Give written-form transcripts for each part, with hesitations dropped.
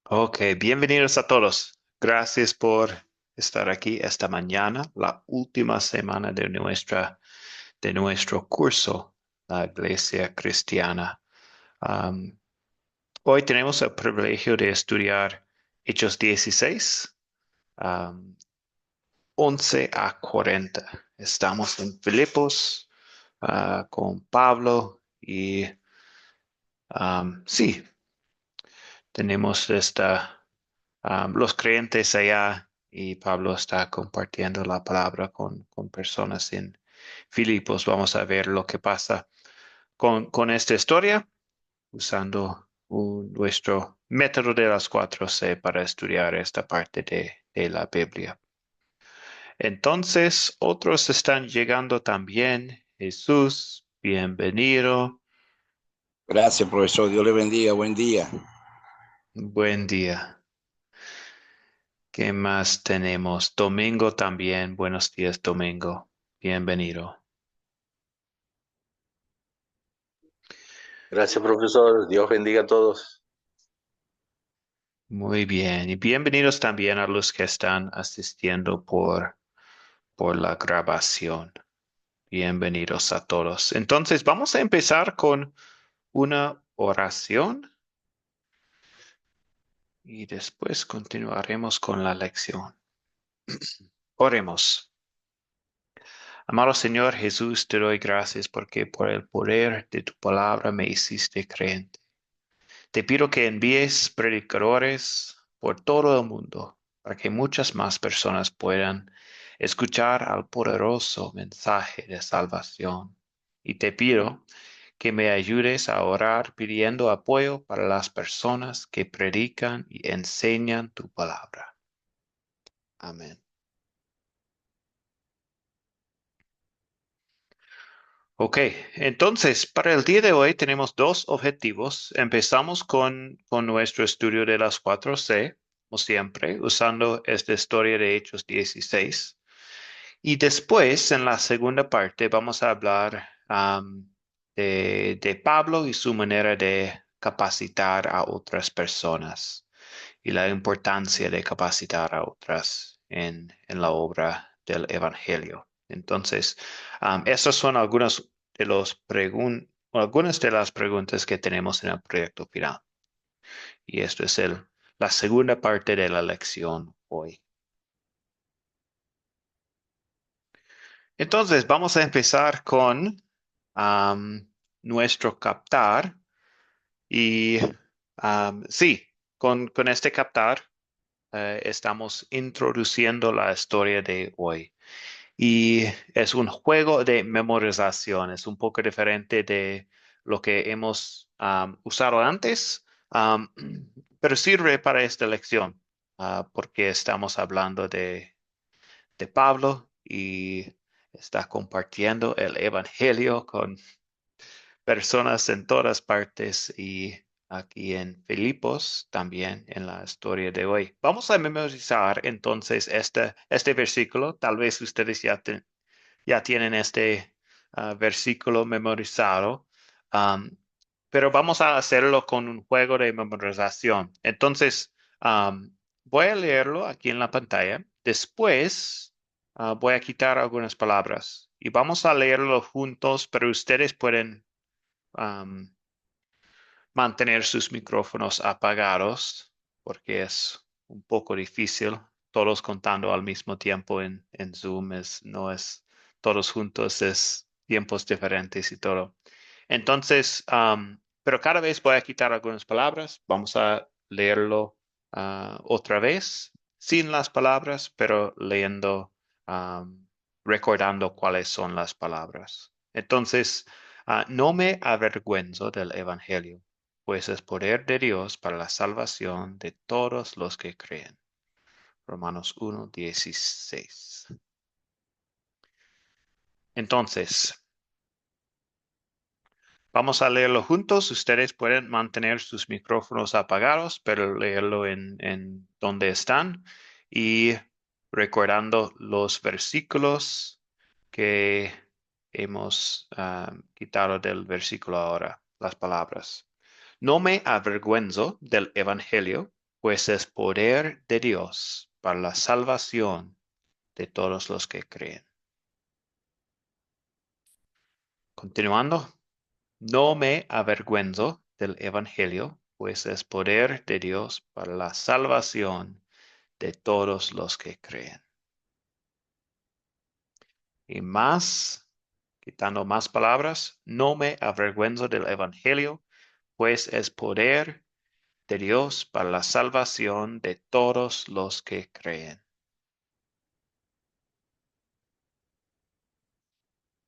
Ok, bienvenidos a todos. Gracias por estar aquí esta mañana, la última semana de nuestro curso, la Iglesia Cristiana. Am, Hoy tenemos el privilegio de estudiar Hechos 16, am, 11 a 40. Estamos en Filipos, con Pablo y sí, tenemos los creyentes allá y Pablo está compartiendo la palabra con personas en Filipos. Vamos a ver lo que pasa con esta historia usando nuestro método de las 4C para estudiar esta parte de la Biblia. Entonces, otros están llegando también. Jesús, bienvenido. Gracias, profesor. Dios le bendiga. Buen día. Buen día. ¿Qué más tenemos? Domingo también. Buenos días, Domingo. Bienvenido. Gracias, profesor. Dios bendiga a todos. Muy bien. Y bienvenidos también a los que están asistiendo por la grabación. Bienvenidos a todos. Entonces, vamos a empezar con una oración y después continuaremos con la lección. Oremos. Amado Señor Jesús, te doy gracias porque por el poder de tu palabra me hiciste creyente. Te pido que envíes predicadores por todo el mundo para que muchas más personas puedan escuchar al poderoso mensaje de salvación. Y te pido que me ayudes a orar pidiendo apoyo para las personas que predican y enseñan tu palabra. Amén. Ok, entonces para el día de hoy tenemos dos objetivos. Empezamos con nuestro estudio de las 4C, como siempre, usando esta historia de Hechos 16. Y después, en la segunda parte, vamos a hablar de Pablo y su manera de capacitar a otras personas y la importancia de capacitar a otras en la obra del Evangelio. Entonces, esas son algunas de las preguntas que tenemos en el proyecto final. Y esto es la segunda parte de la lección hoy. Entonces, vamos a empezar con am, nuestro captar. Y sí, con este captar estamos introduciendo la historia de hoy. Y es un juego de memorización, es un poco diferente de lo que hemos usado antes, am, pero sirve para esta lección, porque estamos hablando de Pablo y está compartiendo el Evangelio con personas en todas partes y aquí en Filipos también en la historia de hoy. Vamos a memorizar entonces este versículo. Tal vez ustedes ya tienen este versículo memorizado, um, pero vamos a hacerlo con un juego de memorización. Entonces, voy a leerlo aquí en la pantalla. Después, voy a quitar algunas palabras y vamos a leerlo juntos, pero ustedes pueden um, mantener sus micrófonos apagados porque es un poco difícil. Todos contando al mismo tiempo en Zoom no es todos juntos, es tiempos diferentes y todo. Entonces, pero cada vez voy a quitar algunas palabras. Vamos a leerlo otra vez sin las palabras, pero leyendo, recordando cuáles son las palabras. Entonces, no me avergüenzo del Evangelio, pues es poder de Dios para la salvación de todos los que creen. Romanos 1:16. Entonces, vamos a leerlo juntos. Ustedes pueden mantener sus micrófonos apagados, pero leerlo en donde están y recordando los versículos que hemos quitado del versículo ahora, las palabras. No me avergüenzo del Evangelio, pues es poder de Dios para la salvación de todos los que creen. Continuando, no me avergüenzo del Evangelio, pues es poder de Dios para la salvación de todos los que creen. Y más, quitando más palabras, no me avergüenzo del Evangelio, pues es poder de Dios para la salvación de todos los que creen.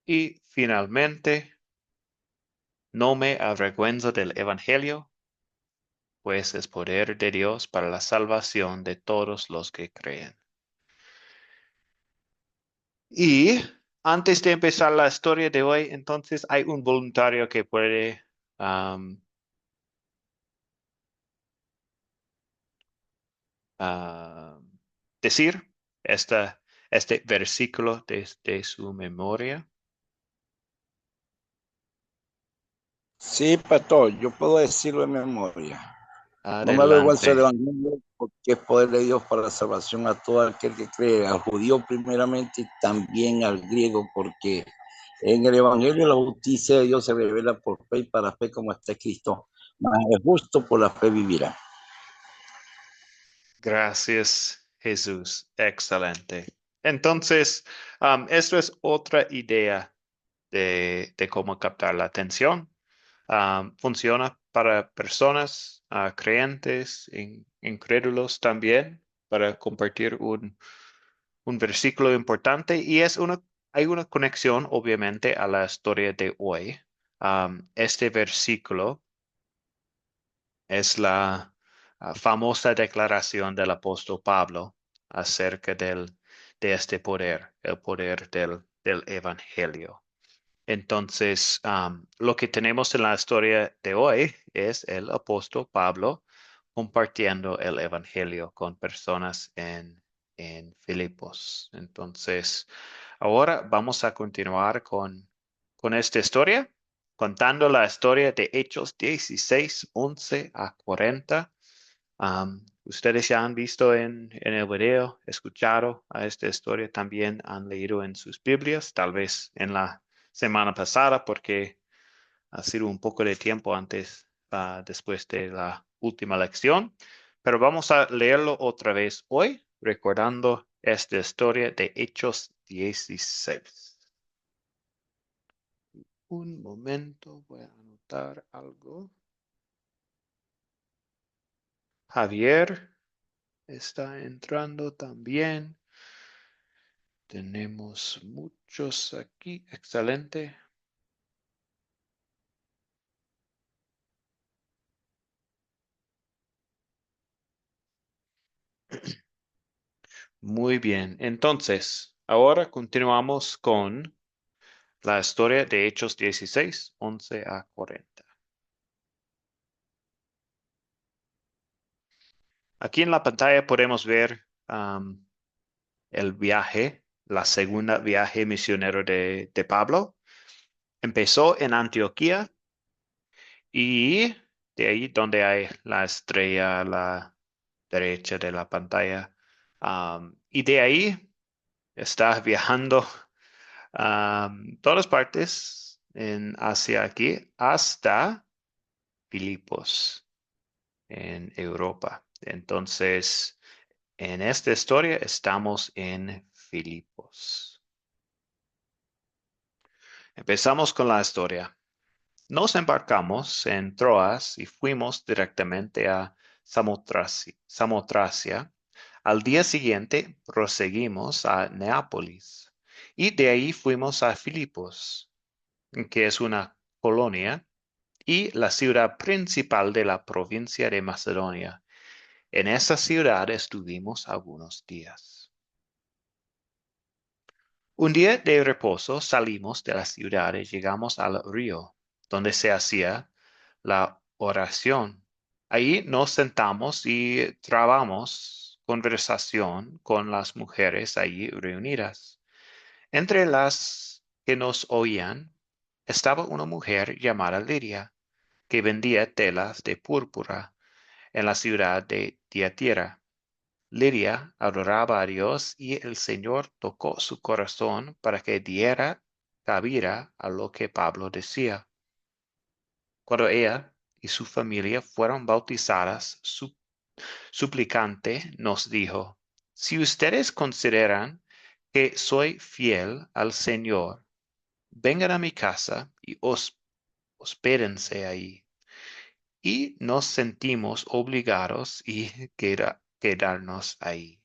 Y finalmente, no me avergüenzo del Evangelio, pues es poder de Dios para la salvación de todos los que creen. Y antes de empezar la historia de hoy, entonces hay un voluntario que puede um, uh, decir este versículo desde su memoria. Sí, pastor, yo puedo decirlo en memoria. No me avergüenzo del Adelante. Evangelio porque es poder de Dios para la salvación a todo aquel que cree, al judío primeramente y también al griego, porque en el Evangelio la justicia de Dios se revela por fe y para fe, como está escrito. Mas el justo por la fe vivirá. Gracias, Jesús. Excelente. Entonces, esto es otra idea de cómo captar la atención. Funciona para personas creyentes, incrédulos también, para compartir un versículo importante y hay una conexión obviamente a la historia de hoy. Este versículo es la famosa declaración del apóstol Pablo acerca de este poder, el poder del evangelio. Entonces, lo que tenemos en la historia de hoy es el apóstol Pablo compartiendo el evangelio con personas en Filipos. Entonces, ahora vamos a continuar con esta historia, contando la historia de Hechos 16, 11 a 40. Ustedes ya han visto en el video, escuchado a esta historia, también han leído en sus Biblias, tal vez en la semana pasada, porque ha sido un poco de tiempo antes, después de la última lección. Pero vamos a leerlo otra vez hoy, recordando esta historia de Hechos 16. Un momento, voy a anotar algo. Javier está entrando también. Tenemos muchos aquí. Excelente. Muy bien. Entonces, ahora continuamos con la historia de Hechos 16, 11 a 40. Aquí en la pantalla podemos ver el viaje, la segunda viaje misionero de Pablo. Empezó en Antioquía y de ahí donde hay la estrella a la derecha de la pantalla. Y de ahí está viajando todas partes hacia aquí hasta Filipos en Europa. Entonces, en esta historia estamos en Filipos. Empezamos con la historia. Nos embarcamos en Troas y fuimos directamente a Samotracia. Al día siguiente proseguimos a Neápolis y de ahí fuimos a Filipos, que es una colonia y la ciudad principal de la provincia de Macedonia. En esa ciudad estuvimos algunos días. Un día de reposo salimos de la ciudad y llegamos al río, donde se hacía la oración. Ahí nos sentamos y trabamos conversación con las mujeres allí reunidas. Entre las que nos oían estaba una mujer llamada Lidia, que vendía telas de púrpura en la ciudad de Tiatira. Lidia adoraba a Dios y el Señor tocó su corazón para que diera cabida a lo que Pablo decía. Cuando ella y su familia fueron bautizadas, su suplicante nos dijo: si ustedes consideran que soy fiel al Señor, vengan a mi casa y hospédense ahí. Y nos sentimos obligados y quedarnos ahí.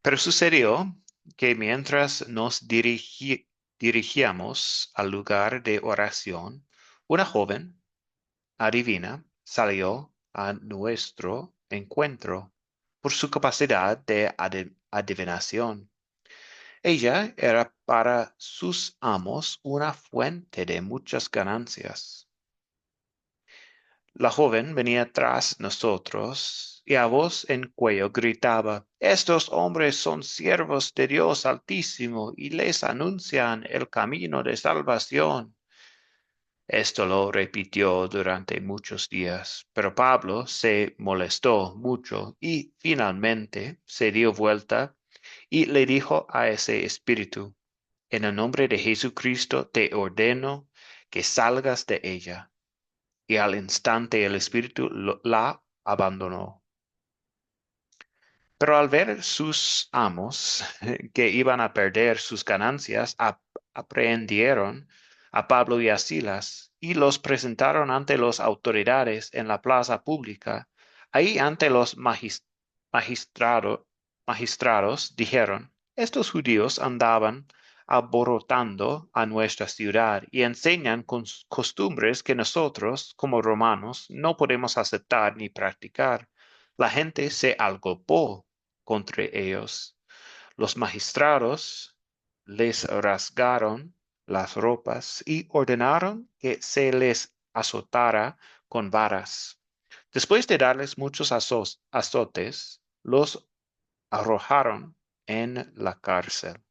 Pero sucedió que mientras nos dirigíamos al lugar de oración, una joven adivina salió a nuestro encuentro por su capacidad de adivinación. Ella era para sus amos una fuente de muchas ganancias. La joven venía tras nosotros y a voz en cuello gritaba: estos hombres son siervos de Dios Altísimo y les anuncian el camino de salvación. Esto lo repitió durante muchos días, pero Pablo se molestó mucho y finalmente se dio vuelta y le dijo a ese espíritu: en el nombre de Jesucristo te ordeno que salgas de ella. Y al instante el espíritu la abandonó. Pero al ver sus amos que iban a perder sus ganancias, aprehendieron a Pablo y a Silas y los presentaron ante las autoridades en la plaza pública. Ahí ante los magistrados dijeron: estos judíos andaban alborotando a nuestra ciudad y enseñan costumbres que nosotros, como romanos, no podemos aceptar ni practicar. La gente se agolpó contra ellos. Los magistrados les rasgaron las ropas y ordenaron que se les azotara con varas. Después de darles muchos azotes, los arrojaron en la cárcel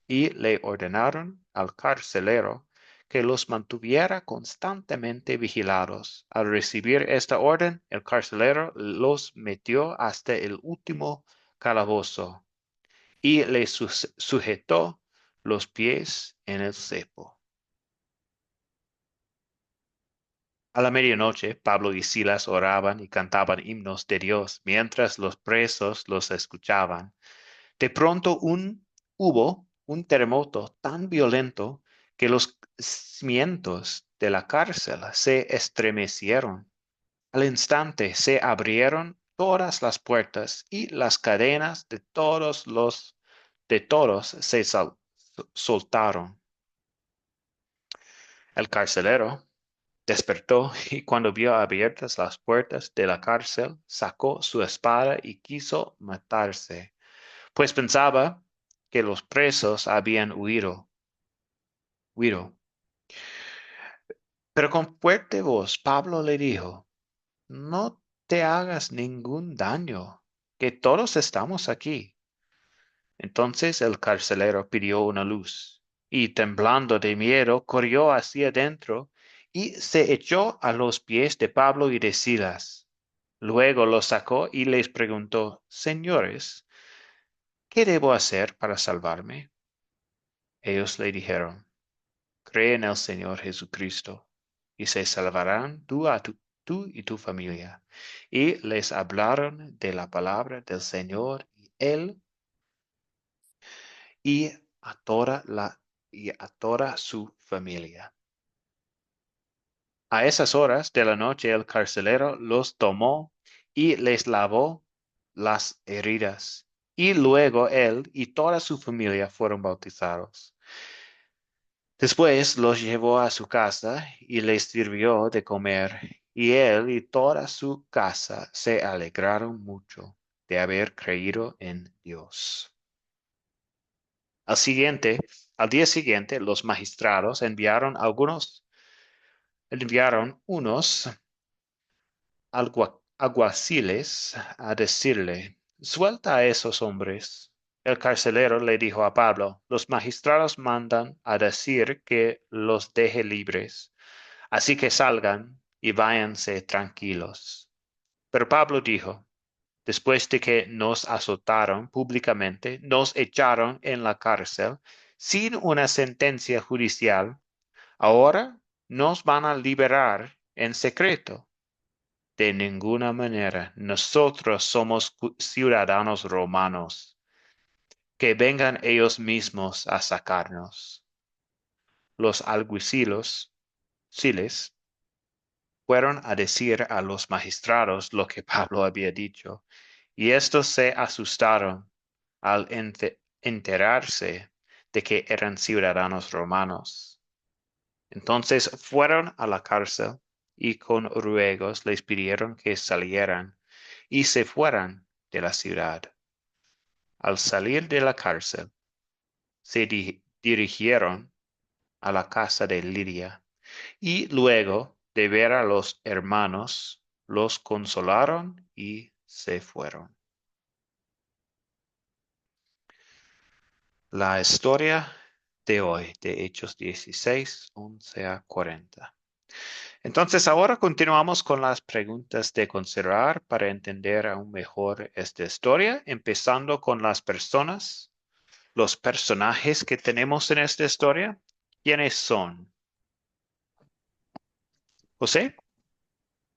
y le ordenaron al carcelero que los mantuviera constantemente vigilados. Al recibir esta orden, el carcelero los metió hasta el último calabozo y le sujetó los pies en el cepo. A la medianoche, Pablo y Silas oraban y cantaban himnos de Dios mientras los presos los escuchaban. De pronto hubo un terremoto tan violento que los cimientos de la cárcel se estremecieron. Al instante se abrieron todas las puertas y las cadenas de todos se soltaron. El carcelero despertó y cuando vio abiertas las puertas de la cárcel, sacó su espada y quiso matarse, pues pensaba que los presos habían huido. Pero con fuerte voz Pablo le dijo: no te hagas ningún daño, que todos estamos aquí. Entonces el carcelero pidió una luz, y temblando de miedo corrió hacia adentro y se echó a los pies de Pablo y de Silas. Luego los sacó y les preguntó: señores, ¿qué debo hacer para salvarme? Ellos le dijeron: cree en el Señor Jesucristo, y se salvarán tú y tu familia. Y les hablaron de la palabra del Señor y él y a toda su familia. A esas horas de la noche el carcelero los tomó y les lavó las heridas. Y luego él y toda su familia fueron bautizados. Después los llevó a su casa y les sirvió de comer, y él y toda su casa se alegraron mucho de haber creído en Dios. Al día siguiente, los magistrados enviaron unos alguaciles a decirle: suelta a esos hombres. El carcelero le dijo a Pablo: los magistrados mandan a decir que los deje libres. Así que salgan y váyanse tranquilos. Pero Pablo dijo, después de que nos azotaron públicamente, nos echaron en la cárcel sin una sentencia judicial, ahora nos van a liberar en secreto. De ninguna manera, nosotros somos ciudadanos romanos. Que vengan ellos mismos a sacarnos. Los alguaciles fueron a decir a los magistrados lo que Pablo había dicho, y estos se asustaron al enterarse de que eran ciudadanos romanos. Entonces fueron a la cárcel y con ruegos les pidieron que salieran y se fueran de la ciudad. Al salir de la cárcel, se dirigieron a la casa de Lidia y luego de ver a los hermanos, los consolaron y se fueron. La historia de hoy, de Hechos 16, 11 a 40. Entonces ahora continuamos con las preguntas de considerar para entender aún mejor esta historia, empezando con las personas, los personajes que tenemos en esta historia. ¿Quiénes son? José.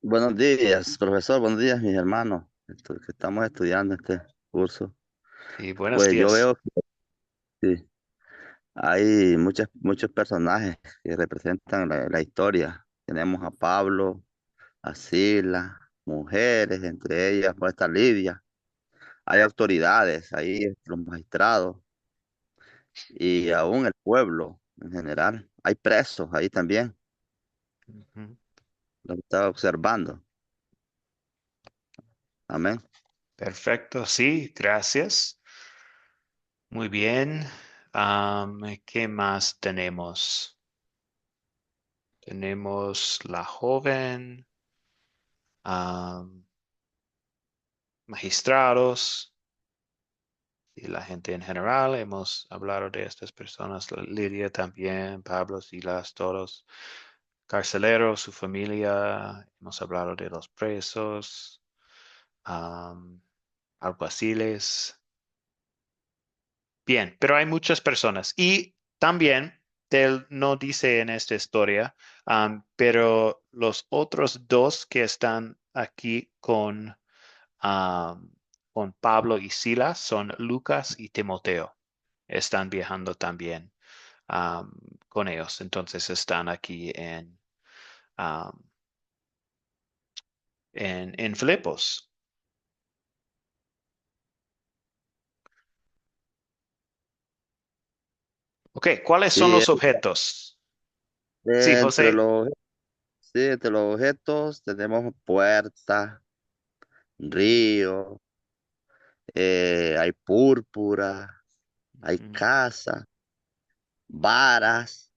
Buenos días, profesor. Buenos días, mis hermanos, que estamos estudiando este curso. Y buenos Pues yo días. veo que sí, hay muchos personajes que representan la historia. Tenemos a Pablo, a Sila, mujeres, entre ellas puede estar Lidia. Hay autoridades ahí, los magistrados y aún el pueblo en general. Hay presos ahí también, Ujú. los estaba observando. Amén. Perfecto, sí, gracias. Muy bien. ¿Qué más tenemos? Tenemos la joven, am, magistrados y la gente en general. Hemos hablado de estas personas, Lidia también, Pablo, Silas, todos. Carcelero, su familia. Hemos hablado de los presos, am, alguaciles. Bien, pero hay muchas personas y también él no dice en esta historia, pero los otros dos que están aquí con Pablo y Silas son Lucas y Timoteo. Están viajando también am, con ellos, entonces están aquí am, en Filipos. Ok, ¿cuáles son Sí, los objetos? Sí, entre José. los, sí, entre los objetos tenemos puertas, río, hay púrpura, hay Ujú, casa, varas,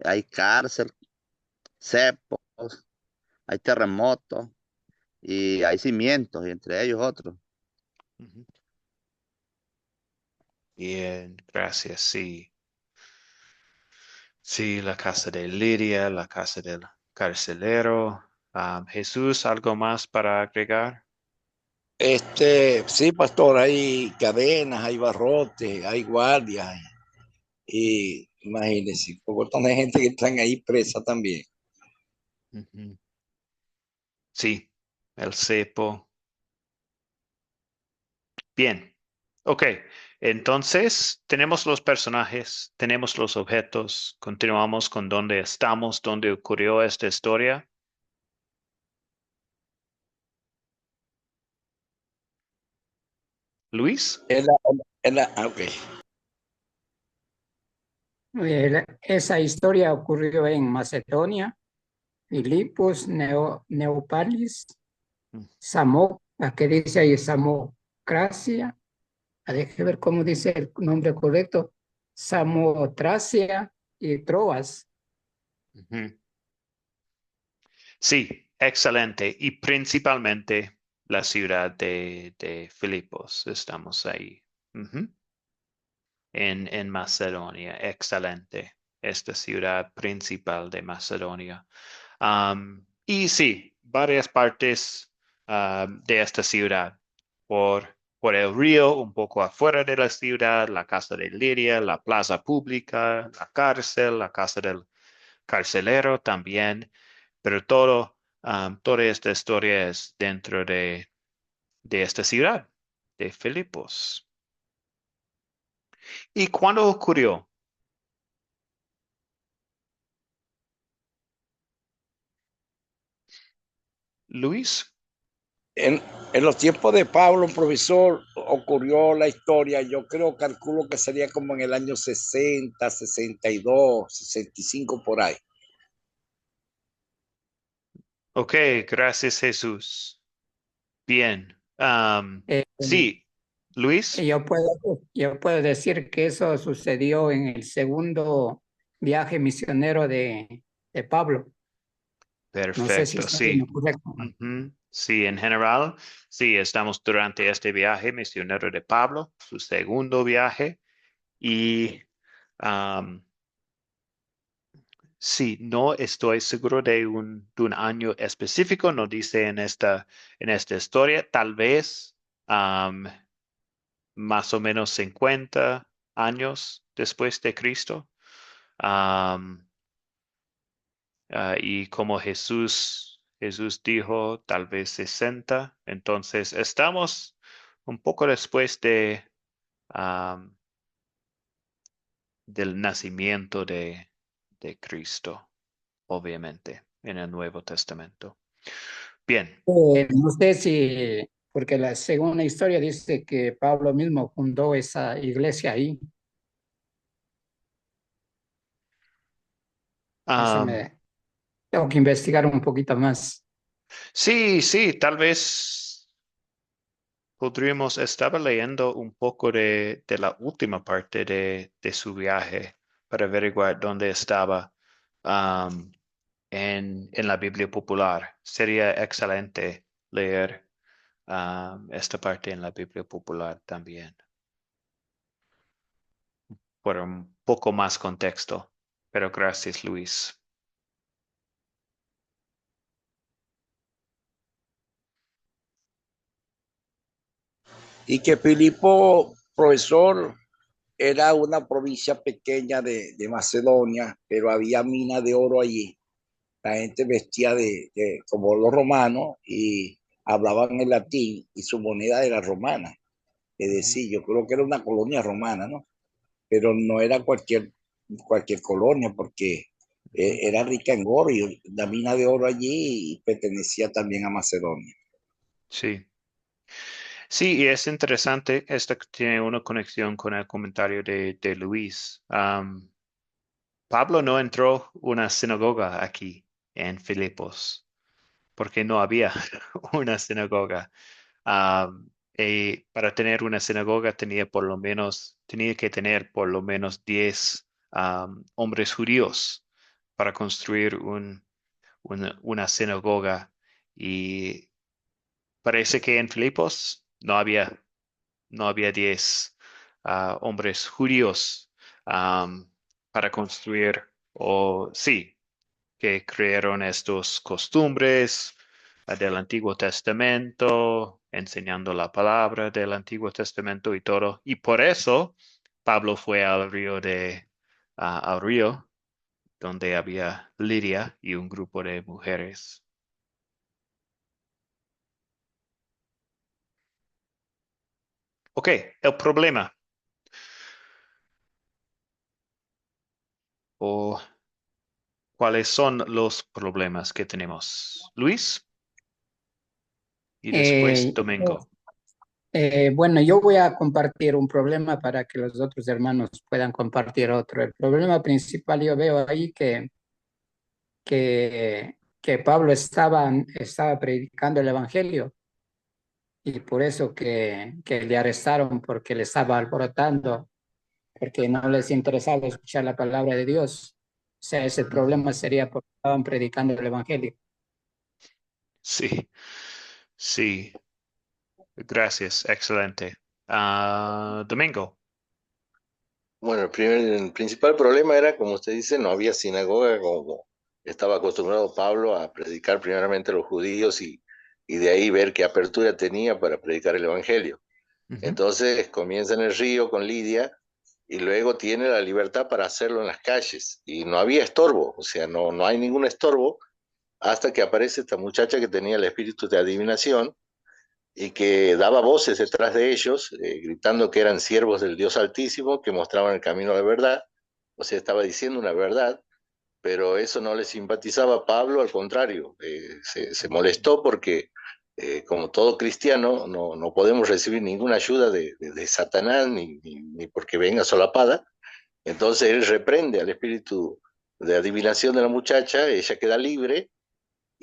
hay cárcel, cepos, hay terremotos y hay cimientos, y entre ellos otros. ujú. Bien, gracias. Sí, sí, la casa de Lidia, la casa del carcelero. Jesús, ¿algo más para agregar? Sí, pastor, hay cadenas, hay barrotes, hay guardias, y imagínense, un montón de gente que están ahí presa también. Ujú. Sí, el cepo. Bien, ok. Entonces, tenemos los personajes, tenemos los objetos, continuamos con dónde estamos, dónde ocurrió esta historia. Luis. Ok. Esa historia ocurrió en Macedonia, Filipos, Neopalis, Mm, ¿qué dice ahí? Samocracia. Deje ver cómo dice el nombre correcto. Samotracia y Troas. ujú. Sí, excelente. Y principalmente la ciudad de Filipos. Estamos ahí. Ujú. En Macedonia. Excelente. Esta ciudad principal de Macedonia. Y sí, varias partes de esta ciudad. Por el río, un poco afuera de la ciudad, la casa de Lidia, la plaza pública, la cárcel, la casa del carcelero también. Pero toda esta historia es dentro de esta ciudad, de Filipos. ¿Y cuándo ocurrió? Luis. En, en los tiempos de Pablo, profesor, ocurrió la historia, yo creo, calculo que sería como en el año 60, 62, 65 por ahí. Ok, gracias Jesús. Bien. Eh, Sí, Luis. yo puedo decir que eso sucedió en el segundo viaje misionero de Pablo. No sé si Perfecto, está bien sí. o correcto. Ujú. Sí, en general, sí, estamos durante este viaje misionero de Pablo, su segundo viaje. Y am, sí, no estoy seguro de un año específico, no dice en esta historia, tal vez am, más o menos 50 años después de Cristo. Am, y como Jesús dijo, tal vez 60. Entonces, estamos un poco después am, del nacimiento de Cristo, obviamente, en el Nuevo Testamento. Bien. No sé si, porque la segunda historia dice que Pablo mismo fundó esa iglesia ahí. Eso Am, me tengo que investigar un poquito más. sí, sí, tal vez estaba leyendo un poco de la última parte de su viaje para averiguar dónde estaba. am, en la Biblia popular. Sería excelente leer esta parte en la Biblia popular también, por un poco más contexto. Pero gracias, Luis. Y que Filipo, profesor, era una provincia pequeña de Macedonia, pero había mina de oro allí. La gente vestía como los romanos y hablaban el latín y su moneda era romana. Es decir, yo creo que era una colonia romana, ¿no? Pero no era cualquier colonia porque Ujú. era rica en oro y la mina de oro allí pertenecía también a Macedonia. Sí. Sí, y es interesante, esta tiene una conexión con el comentario de Luis. Pablo no entró una sinagoga aquí en Filipos, porque no había una sinagoga. Y para tener una sinagoga tenía que tener por lo menos 10 hombres judíos para construir una sinagoga. Y parece que en Filipos no había 10 hombres judíos am, para construir, o sí, que crearon estas costumbres del Antiguo Testamento, enseñando la palabra del Antiguo Testamento y todo. Y por eso Pablo fue al río donde había Lidia y un grupo de mujeres. Ok, el problema o cuáles son los problemas que tenemos. Luis y después Eh, Domingo. bueno, yo voy a compartir un problema para que los otros hermanos puedan compartir otro. El problema principal yo veo ahí que Pablo estaba predicando el Evangelio y por eso que le arrestaron porque le estaba alborotando, porque no les interesaba escuchar la palabra de Dios. O sea, ese Ujú. problema sería porque estaban predicando el Evangelio. Sí, sí, gracias, excelente. Domingo. Bueno, el principal problema era, como usted dice, no había sinagoga, como estaba acostumbrado Pablo a predicar primeramente a los judíos y de ahí ver qué apertura tenía para predicar el Evangelio. Ujú. Entonces comienza en el río con Lidia y luego tiene la libertad para hacerlo en las calles. Y no había estorbo, o sea, no hay ningún estorbo hasta que aparece esta muchacha que tenía el espíritu de adivinación y que daba voces detrás de ellos, gritando que eran siervos del Dios Altísimo, que mostraban el camino a la verdad, o sea, estaba diciendo una verdad, pero eso no le simpatizaba a Pablo, al contrario, se molestó porque, como todo cristiano, no podemos recibir ninguna ayuda de Satanás, ni porque venga solapada, entonces él reprende al espíritu de adivinación de la muchacha, ella queda libre,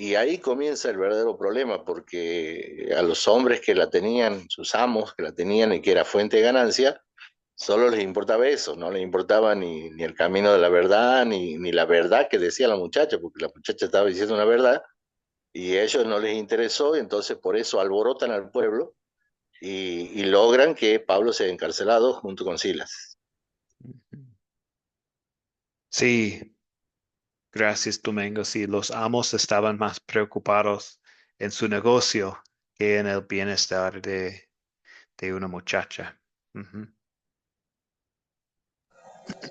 y ahí comienza el verdadero problema, porque a los hombres que la tenían, sus amos que la tenían y que era fuente de ganancia, solo les importaba eso, no les importaba ni el camino de la verdad, ni la verdad que decía la muchacha, porque la muchacha estaba diciendo una verdad y a ellos no les interesó, y entonces por eso alborotan al pueblo y logran que Pablo sea encarcelado junto con Silas. Sí, gracias, Domingo. Sí, los amos estaban más preocupados en su negocio que en el bienestar de una muchacha. Ujú.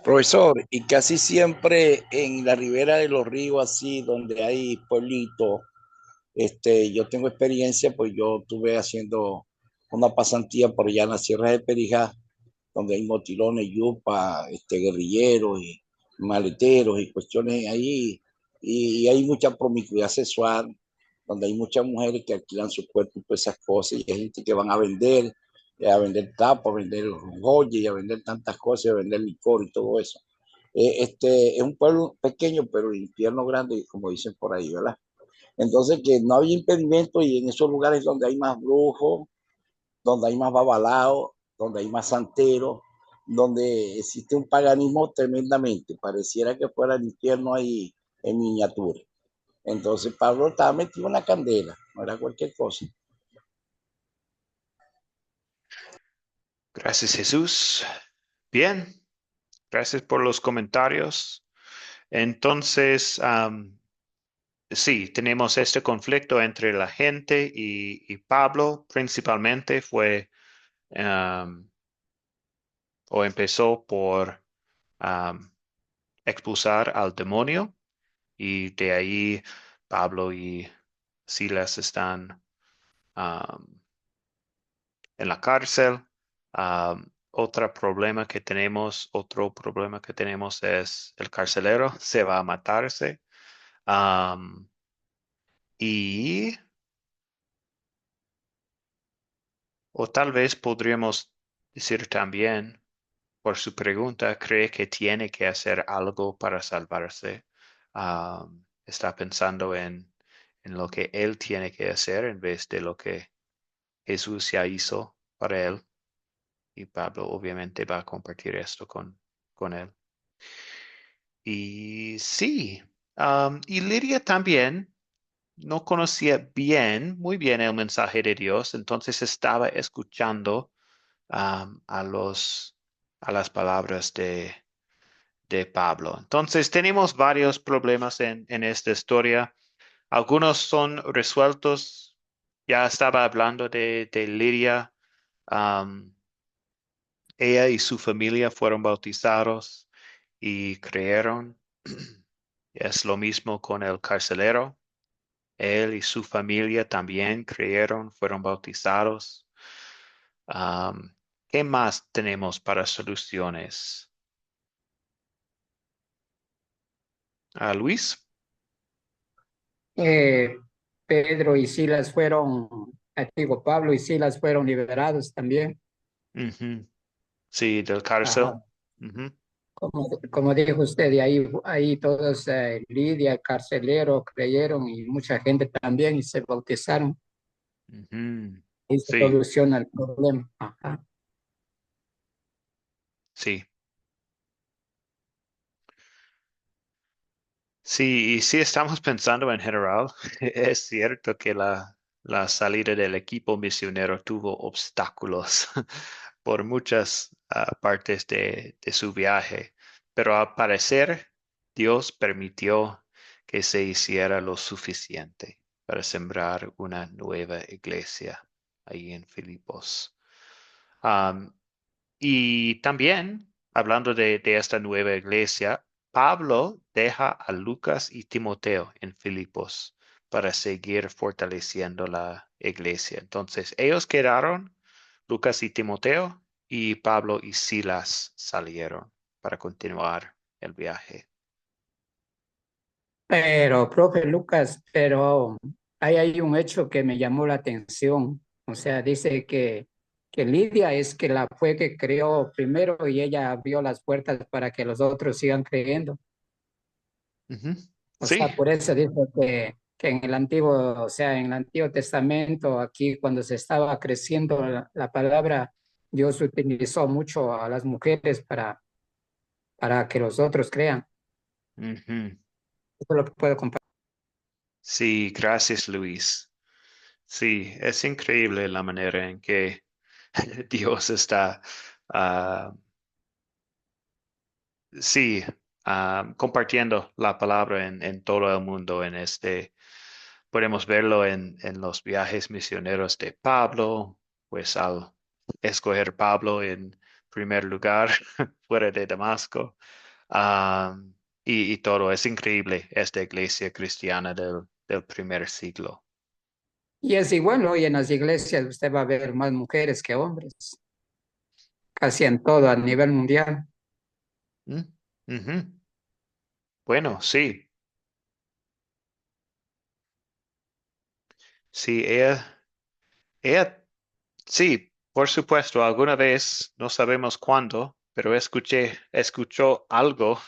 Profesor, y casi siempre en la ribera de los ríos, así, donde hay pueblitos, yo tengo experiencia, pues yo estuve haciendo una pasantía por allá en la Sierra de Perijá, donde hay motilones, yupa, guerrilleros y maleteros y cuestiones ahí, y hay mucha promiscuidad sexual, donde hay muchas mujeres que alquilan su cuerpo y todas esas cosas, y hay gente que van a vender tapas, a vender joyas, y a vender tantas cosas, a vender licor y todo eso. Es un pueblo pequeño, pero el infierno grande, como dicen por ahí, ¿verdad? Entonces, que no había impedimento y en esos lugares donde hay más brujos, donde hay más babalaos, donde hay más santeros, donde existe un paganismo tremendamente, pareciera que fuera el infierno ahí en miniatura. Entonces Pablo estaba metido en la candela, no era cualquier cosa. Gracias, Jesús. Bien, gracias por los comentarios. Entonces, sí, tenemos este conflicto entre la gente y Pablo principalmente fue am, o empezó por am, expulsar al demonio y de ahí Pablo y Silas están am, en la cárcel. Otro problema que tenemos es el carcelero se va a matarse. Am, y o tal vez podríamos decir también, por su pregunta, cree que tiene que hacer algo para salvarse. Está pensando en lo que él tiene que hacer en vez de lo que Jesús ya hizo para él. Y Pablo obviamente va a compartir esto con él. Y sí, y Lidia también no conocía muy bien el mensaje de Dios, entonces estaba escuchando a a las palabras de Pablo. Entonces, tenemos varios problemas en esta historia. Algunos son resueltos. Ya estaba hablando de Lidia. Am, Ella y su familia fueron bautizados y creyeron. Es lo mismo con el carcelero. Él y su familia también creyeron, fueron bautizados. Am, ¿Qué más tenemos para soluciones? Luis. Eh, Pedro y Silas fueron, digo, Pablo y Silas fueron liberados también. Ujú. Sí, del cárcel. Ajá. Ujú, Como dijo usted, y ahí todos, Lidia, el carcelero, creyeron y mucha gente también y se bautizaron ujú. y se Sí, soluciona el problema. Ajá. sí. Sí, y sí estamos pensando en general. Es cierto que la salida del equipo misionero tuvo obstáculos por muchas partes de su viaje, pero al parecer Dios permitió que se hiciera lo suficiente para sembrar una nueva iglesia ahí en Filipos. Y también, hablando de esta nueva iglesia, Pablo deja a Lucas y Timoteo en Filipos para seguir fortaleciendo la iglesia. Entonces, ellos quedaron, Lucas y Timoteo, y Pablo y Silas salieron para continuar el viaje. Pero, profe Lucas, pero hay un hecho que me llamó la atención. O sea, dice que Lidia es que la fue que creó primero y ella abrió las puertas para que los otros sigan creyendo. Ujú. O Sí. sea, por eso dice que en el Antiguo, o sea, en el Antiguo Testamento, aquí cuando se estaba creciendo la palabra, Dios utilizó mucho a las mujeres para que los otros crean. Ujú. Eso es lo que puedo compartir. Sí, gracias, Luis. Sí, es increíble la manera en que Dios está, ah, sí, compartiendo la palabra en todo el mundo. Podemos verlo en los viajes misioneros de Pablo, pues al escoger Pablo en primer lugar fuera de Damasco. ah, y todo, es increíble esta iglesia cristiana del primer siglo. Y es igual, hoy en las iglesias usted va a ver más mujeres que hombres, casi en todo a nivel mundial. Mm, ujú. Bueno, sí, sí, ella, sí, por supuesto, alguna vez, no sabemos cuándo, pero escuchó algo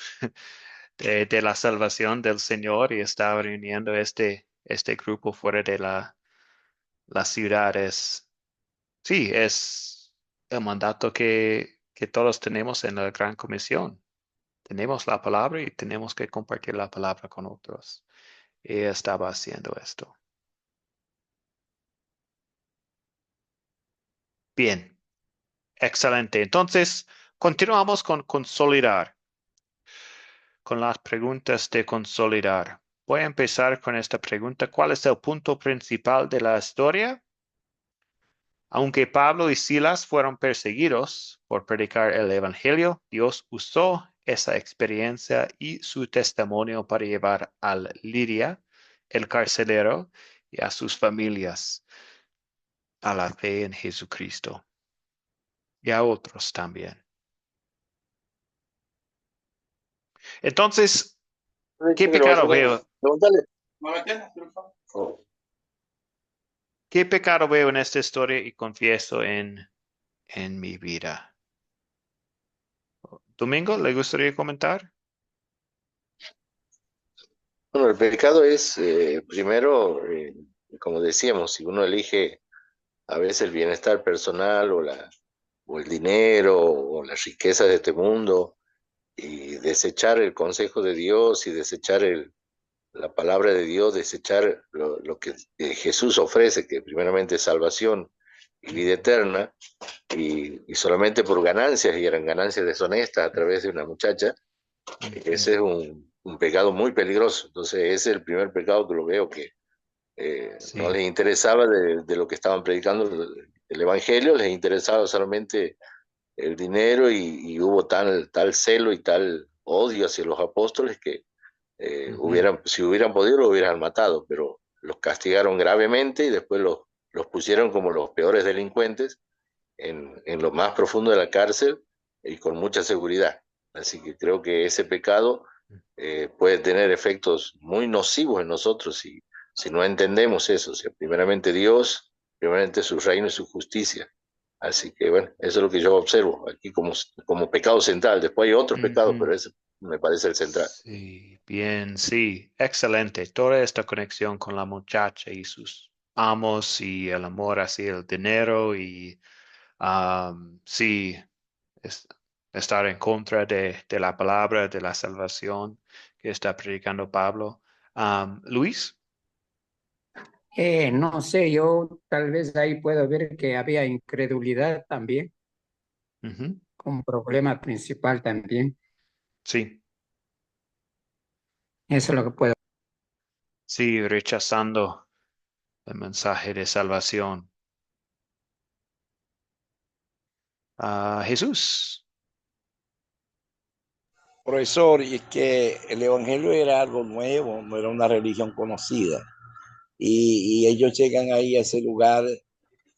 de la salvación del Señor y estaba reuniendo este grupo fuera de la ciudad. Sí, es el mandato que todos tenemos en la Gran Comisión. Tenemos la palabra y tenemos que compartir la palabra con otros. Ella estaba haciendo esto. Bien, excelente. Entonces, continuamos con consolidar, con las preguntas de consolidar. Voy a empezar con esta pregunta. ¿Cuál es el punto principal de la historia? Aunque Pablo y Silas fueron perseguidos por predicar el Evangelio, Dios usó esa experiencia y su testimonio para llevar a Lidia, el carcelero, y a sus familias a la fe en Jesucristo y a otros también. Entonces, ¿qué pecado veo? Pregúntale. Oh. ¿Qué pecado veo en esta historia y confieso en mi vida? Domingo, ¿le gustaría comentar? Bueno, el pecado es, primero, como decíamos, si uno elige a veces el bienestar personal o el dinero o las riquezas de este mundo y desechar el consejo de Dios y desechar la palabra de Dios, desechar lo que Jesús ofrece, que primeramente es salvación y vida eterna, y solamente por ganancias, y eran ganancias deshonestas a través de una muchacha, ese es un pecado muy peligroso. Entonces, ese es el primer pecado que lo veo que no Sí. les interesaba de lo que estaban predicando el Evangelio, les interesaba solamente el dinero y hubo tal celo y tal odio hacia los apóstoles que Ujú. si hubieran podido, lo hubieran matado, pero los castigaron gravemente y después los pusieron como los peores delincuentes en lo más profundo de la cárcel y con mucha seguridad. Así que creo que ese pecado puede tener efectos muy nocivos en nosotros si no entendemos eso. O sea, primeramente Dios, primeramente su reino y su justicia. Así que bueno, eso es lo que yo observo aquí como pecado central. Después hay otros pecados, Ujú. pero ese me parece el central. Sí, bien, sí, excelente. Toda esta conexión con la muchacha y sus amos y el amor hacia el dinero y sí, es- estar en contra de la palabra, de la salvación que está predicando Pablo. Luis. No sé, yo tal vez ahí puedo ver que había incredulidad también, Ujú. como problema principal también. Sí, Eso es lo que puedo. Sí, rechazando el mensaje de salvación. Jesús. Profesor, y es que el Evangelio era algo nuevo, no era una religión conocida. Y ellos llegan ahí a ese lugar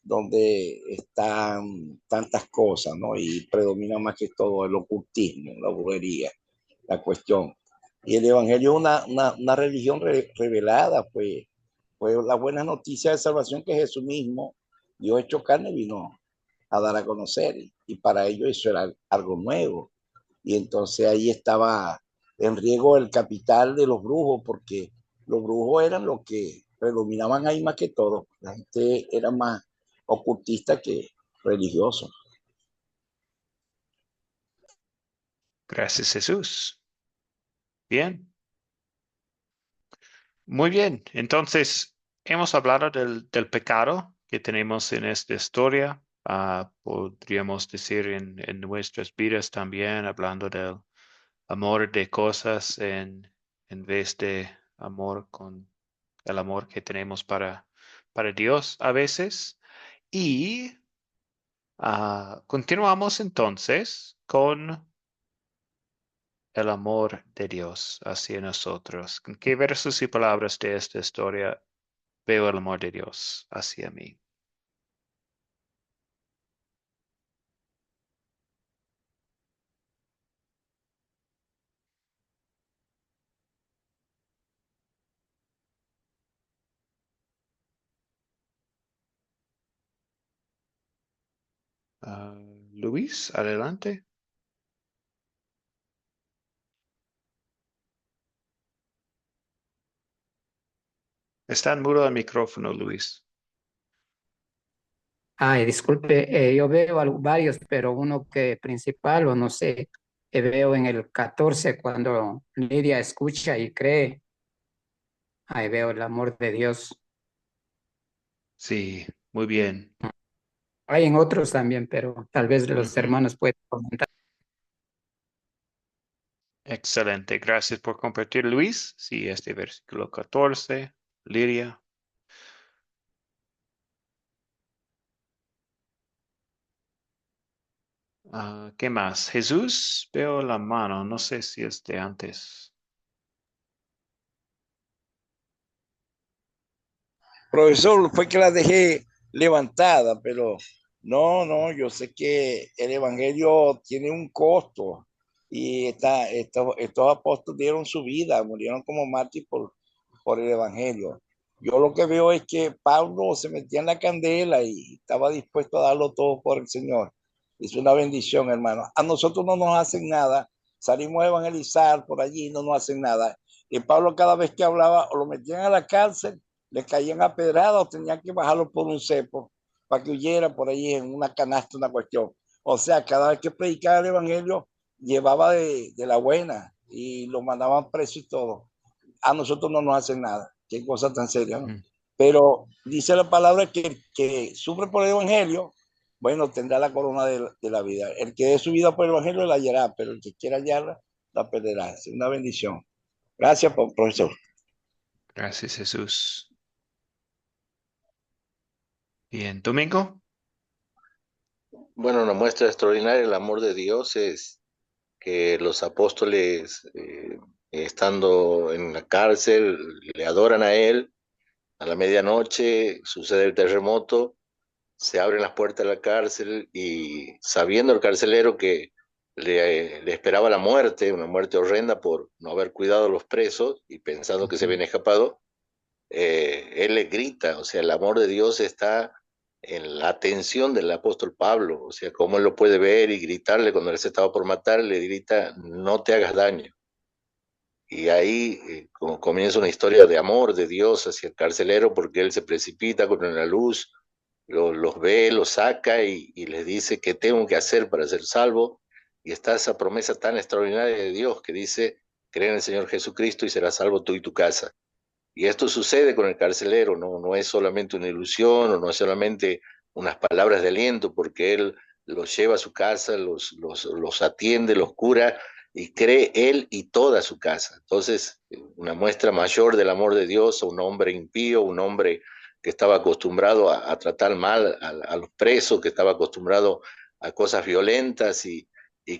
donde están tantas cosas, ¿no? Y predomina más que todo el ocultismo, la brujería, la cuestión. Y el Evangelio es una religión revelada, pues, fue la buena noticia de salvación que Jesús mismo, Dios hecho carne, vino a dar a conocer. Y para ellos eso era algo nuevo. Y entonces ahí estaba en riesgo el capital de los brujos, porque los brujos eran los que predominaban ahí más que todo. La gente era más ocultista que religioso. Gracias, Jesús. Bien. Muy bien. Entonces, hemos hablado del pecado que tenemos en esta historia. Podríamos decir en nuestras vidas también, hablando del amor de cosas en vez de amor con el amor que tenemos para Dios a veces. Y continuamos entonces con el amor de Dios hacia nosotros. ¿Con qué versos y palabras de esta historia veo el amor de Dios hacia mí? Luis, adelante. Está en mudo el micrófono, Luis. Ay, disculpe, yo veo varios, pero uno que principal, o no sé, veo en el 14 cuando Lidia escucha y cree. Ahí veo el amor de Dios. Sí, muy bien. Hay en otros también, pero tal vez los Ujú. hermanos pueden comentar. Excelente, gracias por compartir, Luis. Sí, este versículo 14, Lidia. ¿Qué más? Jesús, veo la mano, no sé si es de antes. Profesor, fue que la dejé levantada, pero no, yo sé que el Evangelio tiene un costo y estos apóstoles dieron su vida, murieron como mártires por el Evangelio. Yo lo que veo es que Pablo se metía en la candela y estaba dispuesto a darlo todo por el Señor. Es una bendición, hermano. A nosotros no nos hacen nada, salimos a evangelizar por allí, no nos hacen nada. Y Pablo cada vez que hablaba o lo metían a la cárcel, le caían a pedrada o tenían que bajarlo por un cepo para que huyera por ahí en una canasta, una cuestión. O sea, cada vez que predicaba el Evangelio, llevaba de la buena y lo mandaban preso y todo. A nosotros no nos hacen nada. Qué cosa tan seria, ¿no? Mm. Pero dice la palabra que el que sufre por el Evangelio, bueno, tendrá la corona de la vida. El que dé su vida por el Evangelio la hallará, pero el que quiera hallarla, la perderá. Es una bendición. Gracias, profesor. Gracias, Jesús. Bien, Domingo. Bueno, una muestra extraordinaria del amor de Dios es que los apóstoles, estando en la cárcel, le adoran a Él. A la medianoche sucede el terremoto, se abren las puertas de la cárcel y sabiendo el carcelero que le esperaba la muerte, una muerte horrenda por no haber cuidado a los presos y pensando que se habían escapado, él le grita, o sea, el amor de Dios está en la atención del apóstol Pablo, o sea, cómo él lo puede ver y gritarle cuando él se estaba por matar, le grita, no te hagas daño. Y ahí como comienza una historia de amor de Dios hacia el carcelero porque él se precipita con la luz, los ve, los saca y les dice qué tengo que hacer para ser salvo. Y está esa promesa tan extraordinaria de Dios que dice, cree en el Señor Jesucristo y serás salvo tú y tu casa. Y esto sucede con el carcelero, no es solamente una ilusión o no es solamente unas palabras de aliento, porque él los lleva a su casa, los atiende, los cura y cree él y toda su casa. Entonces, una muestra mayor del amor de Dios a un hombre impío, un hombre que estaba acostumbrado a tratar mal a los presos, que estaba acostumbrado a cosas violentas y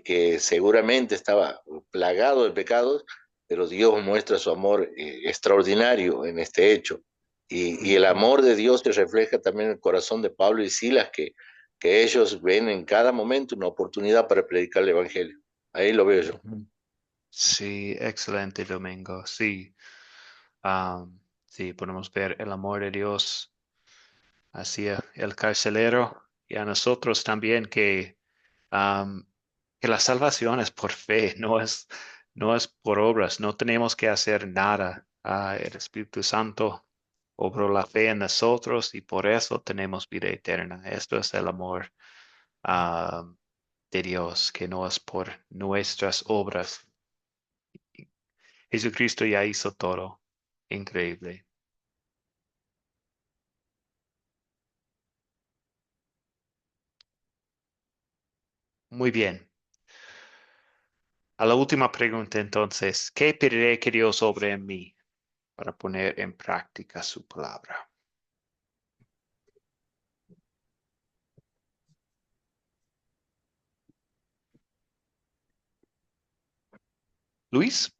que seguramente estaba plagado de pecados, pero Dios muestra su amor extraordinario en este hecho. Y el amor de Dios se refleja también en el corazón de Pablo y Silas, que ellos ven en cada momento una oportunidad para predicar el Evangelio. Ahí lo veo yo. Sí, excelente, Domingo. Sí, sí, podemos ver el amor de Dios hacia el carcelero y a nosotros también um, que la salvación es por fe, no es por obras, no tenemos que hacer nada. El Espíritu Santo obró la fe en nosotros y por eso tenemos vida eterna. Esto es el amor de Dios, que no es por nuestras obras. Jesucristo ya hizo todo. Increíble. Muy bien. A la última pregunta entonces, ¿qué pediré que Dios obre en mí para poner en práctica su palabra? Luis.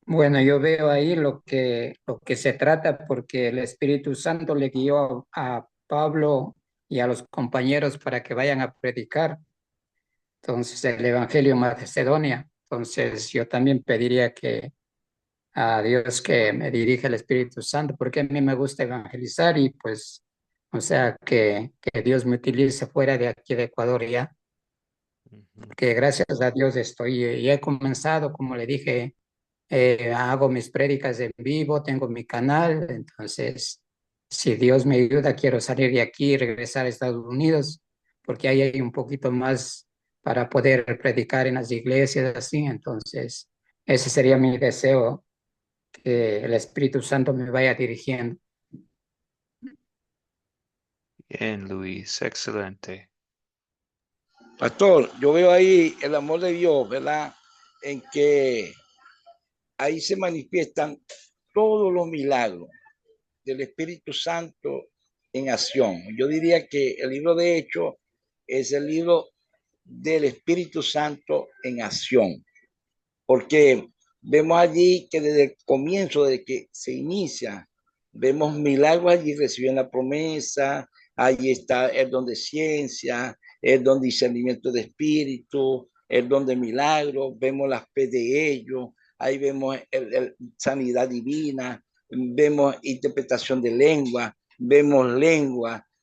Bueno, yo veo ahí lo que se trata porque el Espíritu Santo le guió a Pablo y a los compañeros para que vayan a predicar. Entonces, el Evangelio en Macedonia. Entonces, yo también pediría que a Dios que me dirija el Espíritu Santo, porque a mí me gusta evangelizar y pues, o sea, que Dios me utilice fuera de aquí de Ecuador ya, Ujú. porque gracias a Dios estoy, y he comenzado, como le dije, hago mis prédicas en vivo, tengo mi canal, entonces, si Dios me ayuda, quiero salir de aquí y regresar a Estados Unidos, porque ahí hay un poquito más para poder predicar en las iglesias, así, entonces, ese sería mi deseo, que el Espíritu Santo me vaya dirigiendo. Bien, Luis, excelente. Pastor, yo veo ahí el amor de Dios, ¿verdad? En que ahí se manifiestan todos los milagros del Espíritu Santo en acción. Yo diría que el libro de Hechos es el libro del Espíritu Santo en acción, porque vemos allí que desde el comienzo, desde que se inicia, vemos milagros allí, reciben la promesa, allí está el don de ciencia, el don de discernimiento de espíritu, el don de milagros, vemos la fe de ellos, ahí vemos sanidad divina, vemos interpretación de lengua,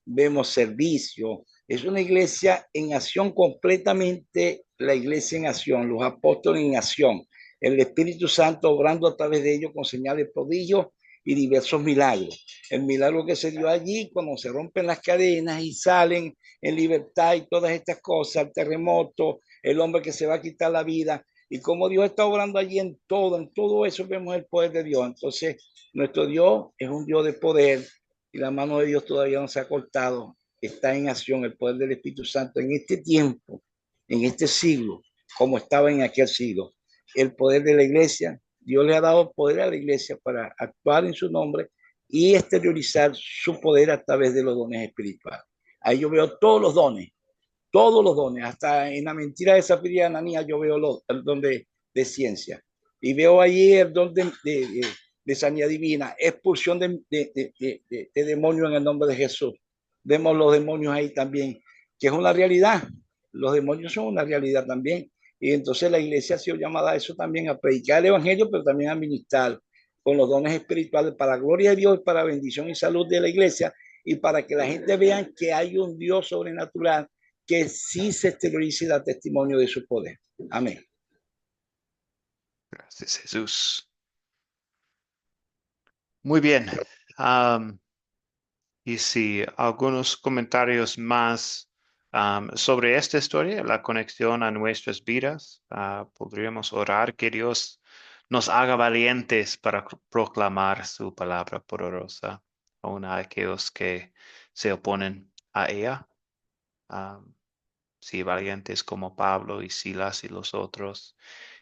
vemos servicio. Es una iglesia en acción completamente, la iglesia en acción, los apóstoles en acción, el Espíritu Santo obrando a través de ellos con señales, prodigios y diversos milagros. El milagro que se dio allí cuando se rompen las cadenas y salen en libertad y todas estas cosas, el terremoto, el hombre que se va a quitar la vida, y como Dios está obrando allí en todo eso vemos el poder de Dios. Entonces, nuestro Dios es un Dios de poder y la mano de Dios todavía no se ha cortado. Está en acción el poder del Espíritu Santo en este tiempo, en este siglo, como estaba en aquel siglo. El poder de la iglesia, Dios le ha dado poder a la iglesia para actuar en su nombre y exteriorizar su poder a través de los dones espirituales. Ahí yo veo todos los dones, hasta en la mentira de Zafira y Ananías yo veo el don de ciencia. Y veo allí el don de sanidad divina, expulsión de demonios en el nombre de Jesús. Vemos los demonios ahí también, que es una realidad. Los demonios son una realidad también. Y entonces la iglesia ha sido llamada a eso también, a predicar el evangelio, pero también a ministrar con los dones espirituales para la gloria de Dios, para bendición y salud de la iglesia y para que la gente vea que hay un Dios sobrenatural que sí se exteriorice y da testimonio de su poder. Amén. Gracias, Jesús. Muy bien. Um, y sí, algunos comentarios más sobre esta historia, la conexión a nuestras vidas. Podríamos orar que Dios nos haga valientes para proclamar su palabra poderosa, aun a aquellos que se oponen a ella. Um, sí, valientes como Pablo y Silas y los otros.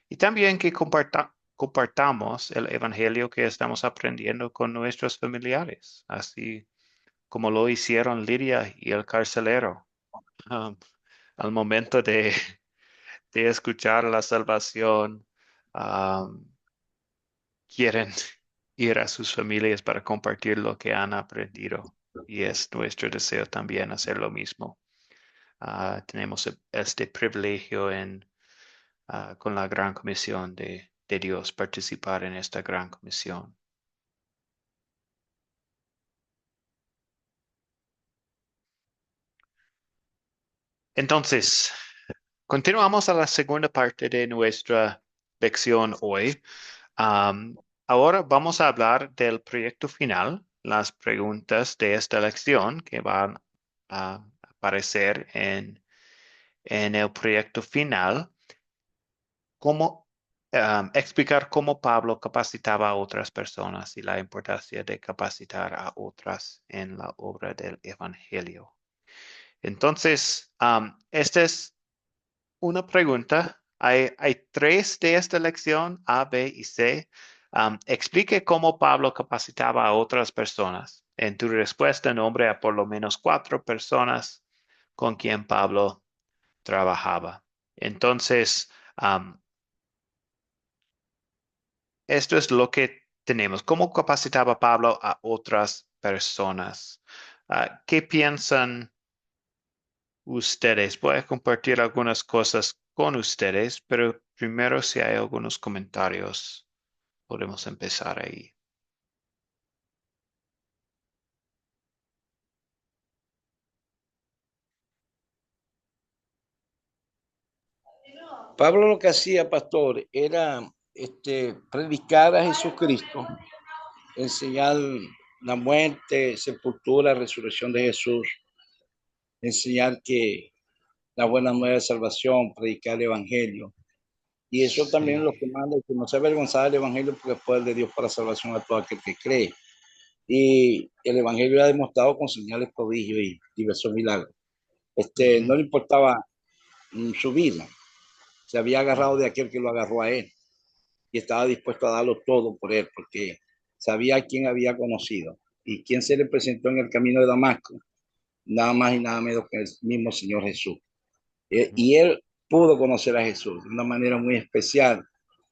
Y también que compartamos el evangelio que estamos aprendiendo con nuestros familiares, así como lo hicieron Lidia y el carcelero. Um, Al momento de escuchar la salvación, um, quieren ir a sus familias para compartir lo que han aprendido. Y es nuestro deseo también hacer lo mismo. Tenemos este privilegio con la gran comisión de Dios, participar en esta gran comisión. Entonces, continuamos a la segunda parte de nuestra lección hoy. Am, Ahora vamos a hablar del proyecto final, las preguntas de esta lección que van a aparecer en el proyecto final. Cómo explicar cómo Pablo capacitaba a otras personas y la importancia de capacitar a otras en la obra del Evangelio. Entonces, esta es una pregunta. Hay tres de esta lección, A, B y C. Explique cómo Pablo capacitaba a otras personas. En tu respuesta, nombre a por lo menos 4 personas con quien Pablo trabajaba. Entonces, esto es lo que tenemos. ¿Cómo capacitaba Pablo a otras personas? ¿Qué piensan ustedes? Voy a compartir algunas cosas con ustedes, pero primero si hay algunos comentarios, podemos empezar ahí. Pablo lo que hacía, pastor, era predicar a Jesucristo, enseñar la muerte, sepultura, resurrección de Jesús, enseñar que la buena nueva de salvación, predicar el evangelio. Y eso también es lo que manda, que no se avergonzar del evangelio, porque es poder de Dios para salvación a todo aquel que cree. Y el evangelio ha demostrado con señales, prodigios y diversos milagros. No le importaba su vida, se había agarrado de aquel que lo agarró a él y estaba dispuesto a darlo todo por él, porque sabía a quién había conocido y quién se le presentó en el camino de Damasco, nada más y nada menos que el mismo Señor Jesús. Y él pudo conocer a Jesús de una manera muy especial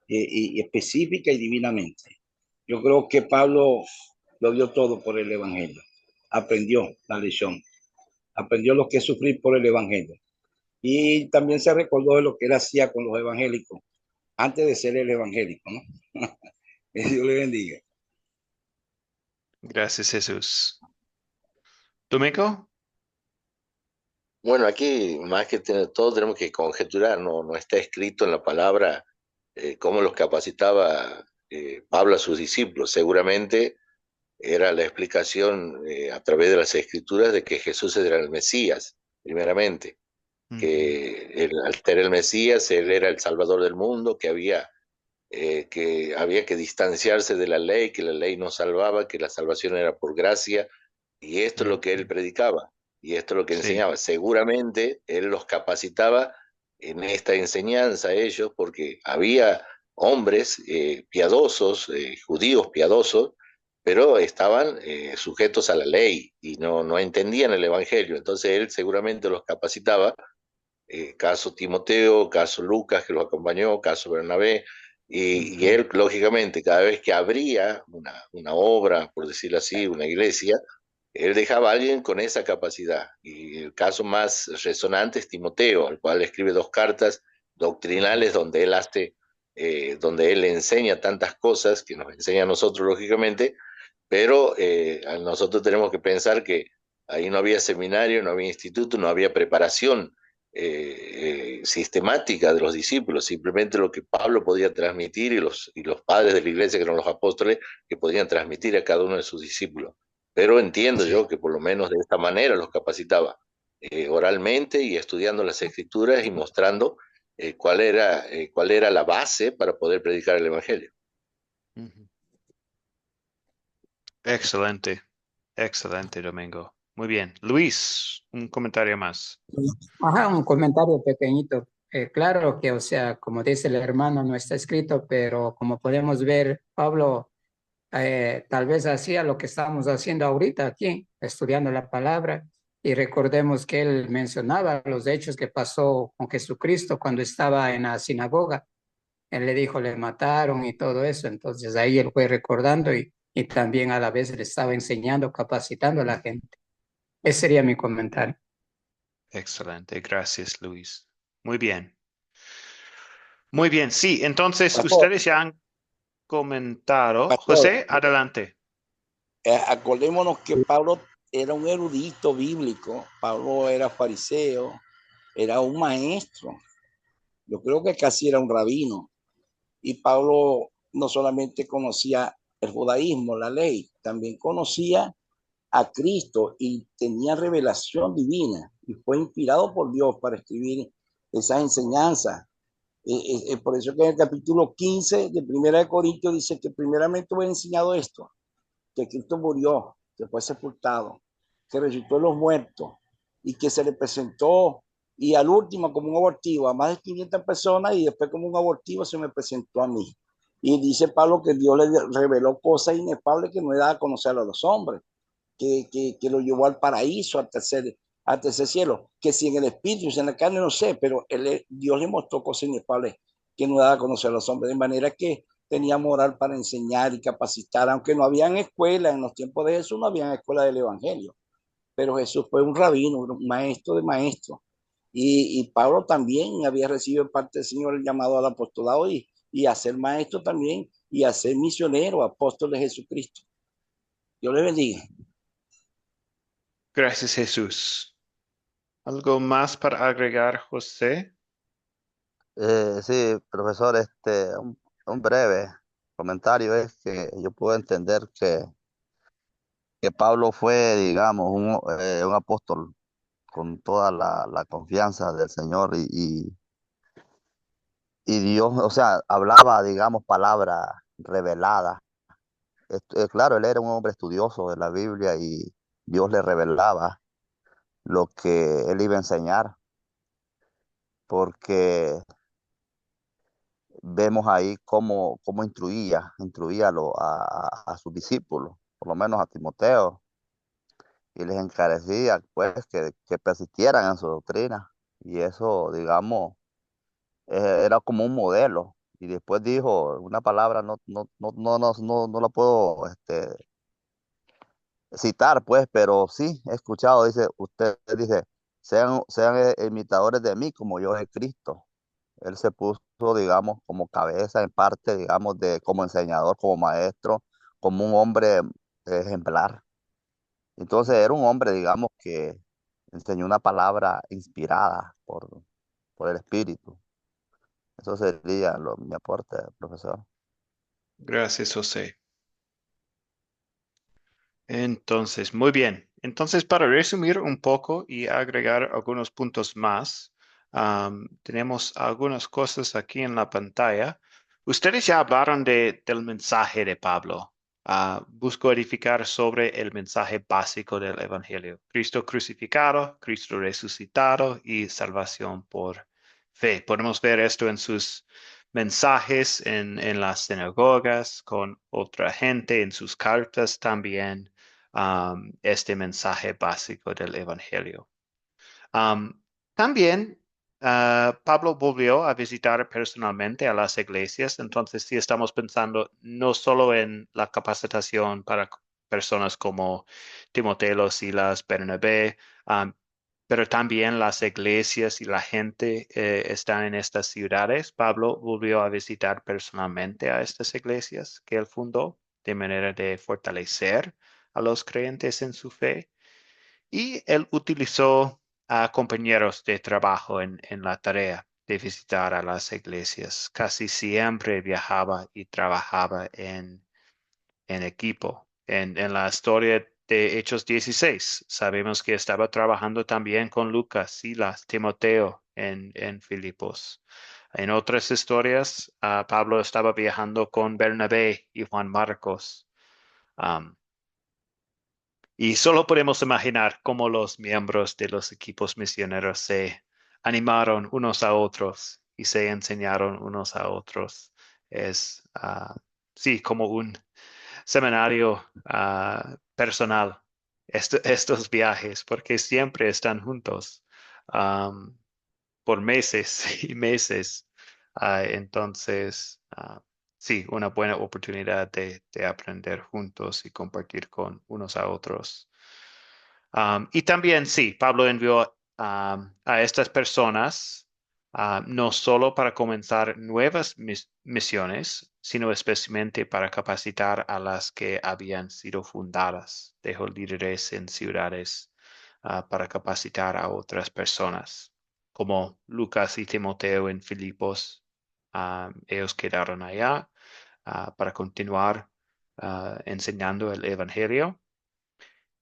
y específica y divinamente. Yo creo que Pablo lo dio todo por el Evangelio. Aprendió la lección. Aprendió lo que es sufrir por el Evangelio. Y también se recordó de lo que él hacía con los evangélicos antes de ser el evangélico, ¿no? Que Dios le bendiga. Gracias, Jesús. Domingo. Bueno, aquí más que todo tenemos que conjeturar, no está escrito en la palabra cómo los capacitaba Pablo a sus discípulos. Seguramente era la explicación a través de las escrituras de que Jesús era el Mesías, primeramente, que al ser el Mesías, él era el Salvador del mundo, que había que distanciarse de la ley, que la ley no salvaba, que la salvación era por gracia, y esto es lo que él predicaba, y esto es lo que enseñaba. Seguramente él los capacitaba en esta enseñanza a ellos, porque había hombres piadosos, judíos piadosos, pero estaban sujetos a la ley y no entendían el Evangelio. Entonces él seguramente los capacitaba, caso Timoteo, caso Lucas que los acompañó, caso Bernabé, y él, lógicamente, cada vez que abría una obra, por decirlo así, una iglesia, él dejaba a alguien con esa capacidad. Y el caso más resonante es Timoteo, al cual escribe 2 cartas doctrinales donde él enseña tantas cosas que nos enseña a nosotros, lógicamente, pero nosotros tenemos que pensar que ahí no había seminario, no había instituto, no había preparación sistemática de los discípulos, simplemente lo que Pablo podía transmitir y los padres de la iglesia, que eran los apóstoles, que podían transmitir a cada uno de sus discípulos. Pero entiendo yo que por lo menos de esta manera los capacitaba, oralmente y estudiando las escrituras y mostrando cuál era la base para poder predicar el Evangelio. Excelente, excelente, Domingo. Muy bien. Luis, un comentario más. Ajá, un comentario pequeñito. Claro que, o sea, como dice el hermano, no está escrito, pero como podemos ver, Pablo tal vez hacía lo que estamos haciendo ahorita aquí, estudiando la palabra, y recordemos que él mencionaba los hechos que pasó con Jesucristo cuando estaba en la sinagoga. Él le dijo, le mataron y todo eso, entonces ahí él fue recordando y también a la vez le estaba enseñando, capacitando a la gente. Ese sería mi comentario. Excelente. Gracias, Luis. Muy bien. Muy bien. Sí, entonces Pastor, ustedes ya han comentado. pastor, José, adelante. acordémonos que Pablo era un erudito bíblico, Pablo era fariseo, era un maestro, yo creo que casi era un rabino, y Pablo no solamente conocía el judaísmo, la ley, también conocía a Cristo y tenía revelación divina y fue inspirado por Dios para escribir esas enseñanzas. Por eso que en el capítulo 15 de Primera de Corintios dice que primeramente he enseñado esto, que Cristo murió, que fue sepultado, que resucitó de los muertos y que se le presentó y al último como un abortivo a más de 500 personas y después como un abortivo se me presentó a mí. Y dice Pablo que Dios le reveló cosas inefables que no le daba a conocer a los hombres, que lo llevó al paraíso, al tercer cielo, que si en el espíritu, si en la carne, no sé, pero Dios le mostró cosas inefables que no daba a conocer a los hombres, de manera que tenía moral para enseñar y capacitar, aunque no habían escuela en los tiempos de Jesús, no había escuela del Evangelio, pero Jesús fue un rabino, un maestro de maestros, y Pablo también había recibido parte del Señor el llamado al apostolado y a ser maestro también, y a ser misionero, apóstol de Jesucristo. Dios le bendiga. Gracias, Jesús. ¿Algo más para agregar, José? Sí, profesor, un breve comentario es que yo puedo entender que Pablo fue, digamos, un apóstol con toda la confianza del Señor y Dios, o sea, hablaba, digamos, palabras reveladas. Claro, él era un hombre estudioso de la Biblia y Dios le revelaba lo que él iba a enseñar, porque vemos ahí cómo instruía a sus discípulos, por lo menos a Timoteo, y les encarecía pues que persistieran en su doctrina. Y eso, digamos, era como un modelo. Y después dijo una palabra, no la puedo citar, pues, pero sí he escuchado, dice, usted dice, sean imitadores de mí como yo de Cristo. Él se puso, digamos, como cabeza en parte, digamos, como enseñador, como maestro, como un hombre ejemplar. Entonces era un hombre, digamos, que enseñó una palabra inspirada por el Espíritu. Eso sería mi aporte, profesor. Gracias, José. Entonces, muy bien. Entonces, para resumir un poco y agregar algunos puntos más, tenemos algunas cosas aquí en la pantalla. Ustedes ya hablaron del mensaje de Pablo. Busco edificar sobre el mensaje básico del Evangelio. Cristo crucificado, Cristo resucitado y salvación por fe. Podemos ver esto en sus mensajes en las sinagogas, con otra gente, en sus cartas también este mensaje básico del Evangelio. Um, También Pablo volvió a visitar personalmente a las iglesias, entonces sí estamos pensando no solo en la capacitación para personas como Timoteo, Silas, Bernabé, pero también las iglesias y la gente están en estas ciudades. Pablo volvió a visitar personalmente a estas iglesias que él fundó de manera de fortalecer a los creyentes en su fe. Y él utilizó a compañeros de trabajo en la tarea de visitar a las iglesias. Casi siempre viajaba y trabajaba en equipo. En la historia de Hechos 16, sabemos que estaba trabajando también con Lucas, Silas, Timoteo en Filipos. En otras historias, Pablo estaba viajando con Bernabé y Juan Marcos. Um, Y solo podemos imaginar cómo los miembros de los equipos misioneros se animaron unos a otros y se enseñaron unos a otros. Es, sí, como un seminario personal, estos viajes, porque siempre están juntos por meses y meses. Entonces, sí, una buena oportunidad de aprender juntos y compartir con unos a otros. Y también, sí, Pablo envió a estas personas no solo para comenzar nuevas misiones, sino especialmente para capacitar a las que habían sido fundadas. Dejó líderes en ciudades para capacitar a otras personas, como Lucas y Timoteo en Filipos. Ellos quedaron allá para continuar enseñando el Evangelio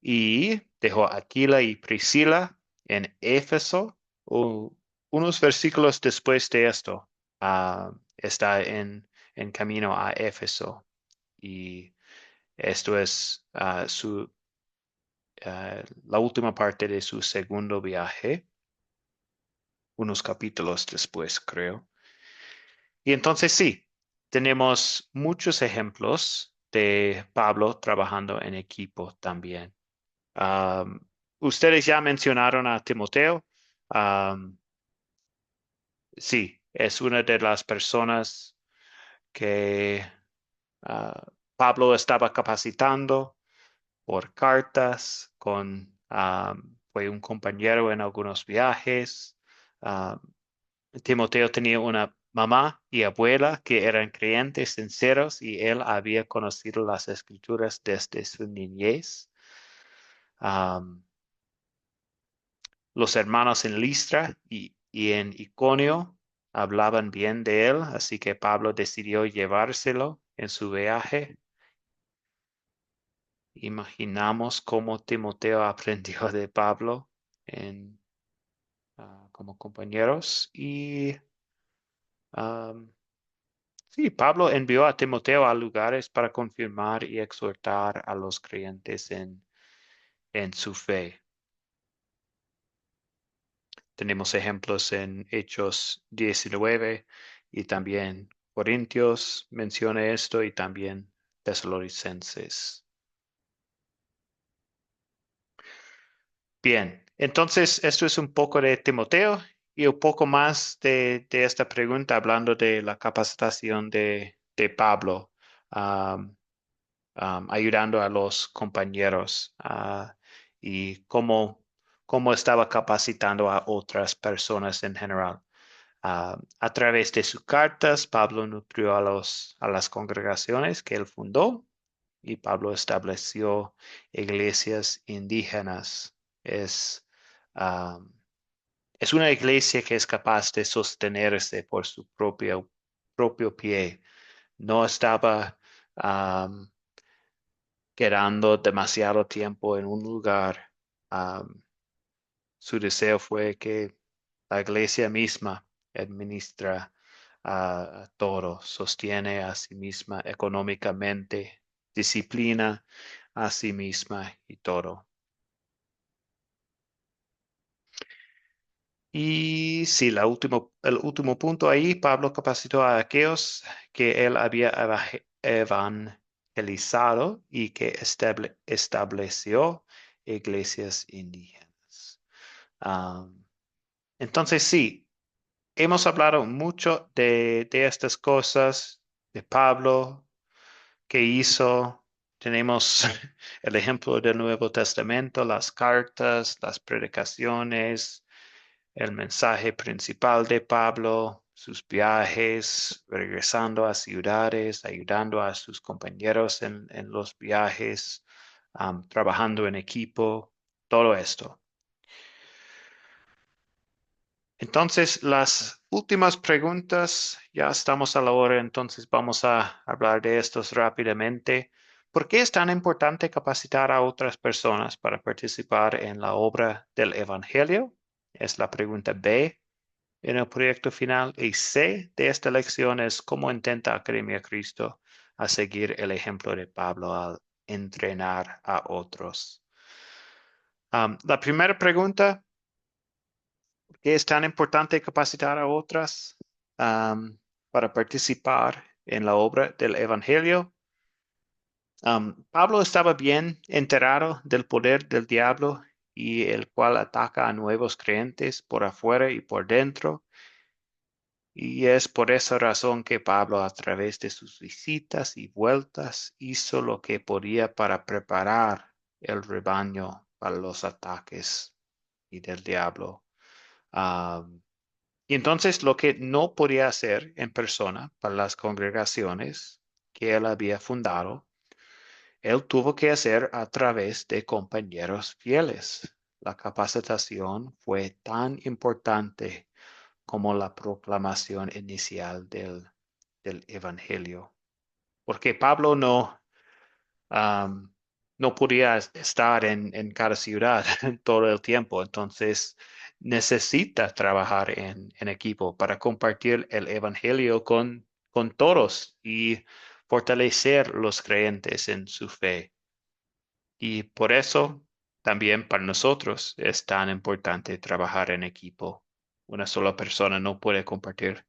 y dejó a Aquila y Priscila en Éfeso. Unos versículos después de esto, está en camino a Éfeso y esto es la última parte de su segundo viaje, unos capítulos después, creo. Y entonces sí, tenemos muchos ejemplos de Pablo trabajando en equipo también. Um, Ustedes ya mencionaron a Timoteo. Um, sí, es una de las personas que Pablo estaba capacitando por cartas, fue un compañero en algunos viajes. Um, Timoteo tenía una mamá y abuela que eran creyentes sinceros y él había conocido las escrituras desde su niñez. Um, Los hermanos en Listra y en Iconio hablaban bien de él, así que Pablo decidió llevárselo en su viaje. Imaginamos cómo Timoteo aprendió de Pablo como compañeros. Y sí, Pablo envió a Timoteo a lugares para confirmar y exhortar a los creyentes en su fe. Tenemos ejemplos en Hechos 19 y también Corintios menciona esto y también Tesalonicenses. Bien, entonces esto es un poco de Timoteo y un poco más de esta pregunta hablando de la capacitación de Pablo, ayudando a los compañeros y cómo estaba capacitando a otras personas en general. A través de sus cartas, Pablo nutrió a las congregaciones que él fundó y Pablo estableció iglesias indígenas. Es, um, es una iglesia que es capaz de sostenerse por su propio pie. No estaba um, quedando demasiado tiempo en un lugar. Um, Su deseo fue que la iglesia misma administra todo, sostiene a sí misma económicamente, disciplina a sí misma y todo. Y sí, el último punto ahí, Pablo capacitó a aquellos que él había evangelizado y que estableció iglesias indígenas. Entonces sí, hemos hablado mucho de estas cosas, de Pablo, que hizo. Tenemos el ejemplo del Nuevo Testamento, las cartas, las predicaciones, el mensaje principal de Pablo, sus viajes, regresando a ciudades, ayudando a sus compañeros en los viajes, trabajando en equipo, todo esto. Entonces, las últimas preguntas, ya estamos a la hora, entonces vamos a hablar de estos rápidamente. ¿Por qué es tan importante capacitar a otras personas para participar en la obra del Evangelio? Es la pregunta B en el proyecto final. Y C de esta lección es cómo intenta Academia Cristo a seguir el ejemplo de Pablo al entrenar a otros. La primera pregunta, ¿por qué es tan importante capacitar a otras para participar en la obra del Evangelio? Pablo estaba bien enterado del poder del diablo y el cual ataca a nuevos creyentes por afuera y por dentro. Y es por esa razón que Pablo, a través de sus visitas y vueltas, hizo lo que podía para preparar el rebaño para los ataques y del diablo. Y entonces lo que no podía hacer en persona para las congregaciones que él había fundado, él tuvo que hacer a través de compañeros fieles. La capacitación fue tan importante como la proclamación inicial del Evangelio. Porque Pablo no podía estar en cada ciudad todo el tiempo, entonces necesita trabajar en equipo para compartir el Evangelio con todos y fortalecer los creyentes en su fe. Y por eso también para nosotros es tan importante trabajar en equipo. Una sola persona no puede compartir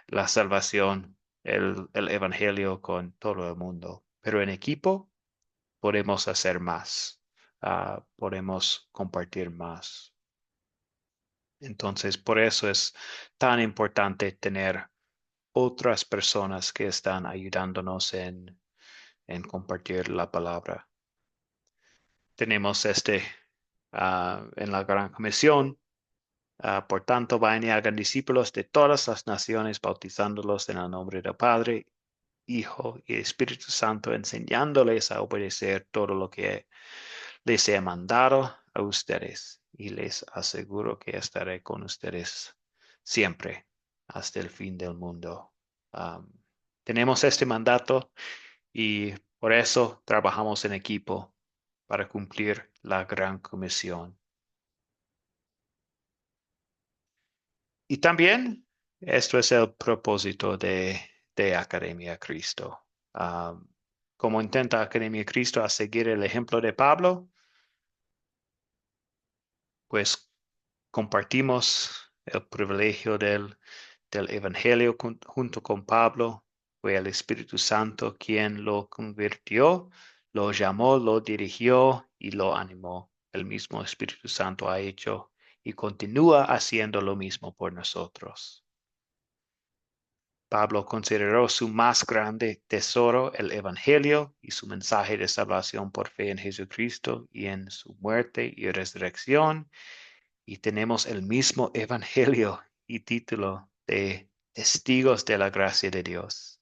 la salvación, el evangelio con todo el mundo, pero en equipo podemos hacer más, podemos compartir más. Entonces, por eso es tan importante tener otras personas que están ayudándonos en compartir la palabra. Tenemos en la Gran Comisión. Por tanto, vayan y hagan discípulos de todas las naciones, bautizándolos en el nombre del Padre, Hijo y Espíritu Santo, enseñándoles a obedecer todo lo que les he mandado a ustedes. Y les aseguro que estaré con ustedes siempre hasta el fin del mundo. Um, Tenemos este mandato y por eso trabajamos en equipo para cumplir la gran comisión. Y también esto es el propósito de Academia Cristo. Como intenta Academia Cristo a seguir el ejemplo de Pablo, pues compartimos el privilegio del Evangelio junto con Pablo. Fue el Espíritu Santo quien lo convirtió, lo llamó, lo dirigió y lo animó. El mismo Espíritu Santo ha hecho y continúa haciendo lo mismo por nosotros. Pablo consideró su más grande tesoro el Evangelio y su mensaje de salvación por fe en Jesucristo y en su muerte y resurrección. Y tenemos el mismo Evangelio y título de testigos de la gracia de Dios,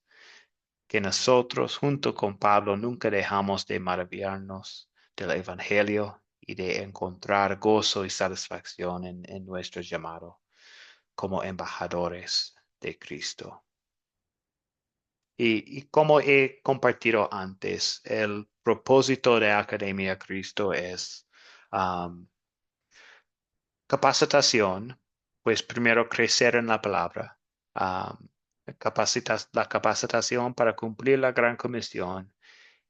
que nosotros junto con Pablo nunca dejamos de maravillarnos del Evangelio y de encontrar gozo y satisfacción en nuestro llamado como embajadores de Cristo. Y como he compartido antes, el propósito de Academia Cristo es capacitación, pues primero crecer en la palabra, la capacitación para cumplir la gran comisión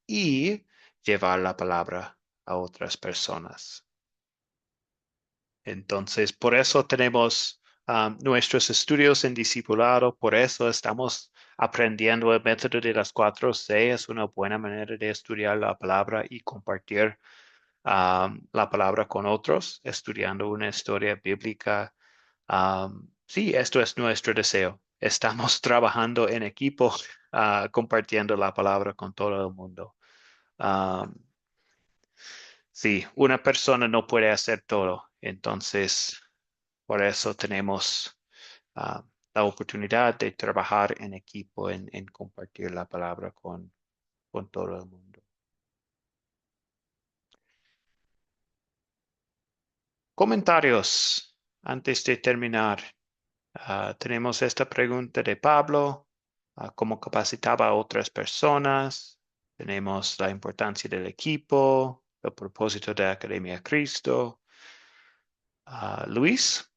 y llevar la palabra a otras personas. Entonces, por eso tenemos nuestros estudios en discipulado, por eso estamos aprendiendo el método de las 4C. Es una buena manera de estudiar la palabra y compartir la palabra con otros, estudiando una historia bíblica. Sí, esto es nuestro deseo. Estamos trabajando en equipo, compartiendo la palabra con todo el mundo. Sí, una persona no puede hacer todo, entonces por eso tenemos la oportunidad de trabajar en equipo, en compartir la palabra con todo el mundo. Comentarios antes de terminar. Tenemos esta pregunta de Pablo, cómo capacitaba a otras personas. Tenemos la importancia del equipo, el propósito de Academia Cristo. Luis.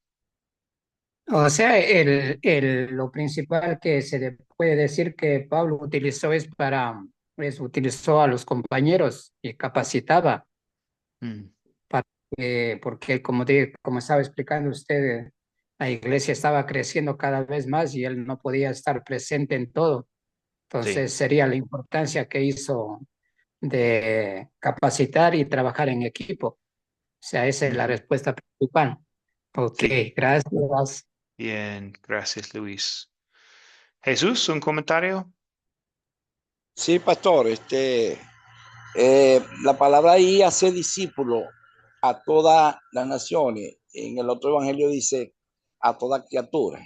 O sea, lo principal que puede decir que Pablo utilizó utilizó a los compañeros y capacitaba Mm, para porque como estaba explicando usted, la iglesia estaba creciendo cada vez más y él no podía estar presente en todo. Sí. Entonces sería la importancia que hizo de capacitar y trabajar en equipo. O sea, esa es la Ujú. respuesta principal. Ok, Sí. gracias. Bien, gracias, Luis. Jesús, ¿un comentario? Sí, pastor, la palabra ahí hace discípulo a todas las naciones. En el otro evangelio dice a toda criatura.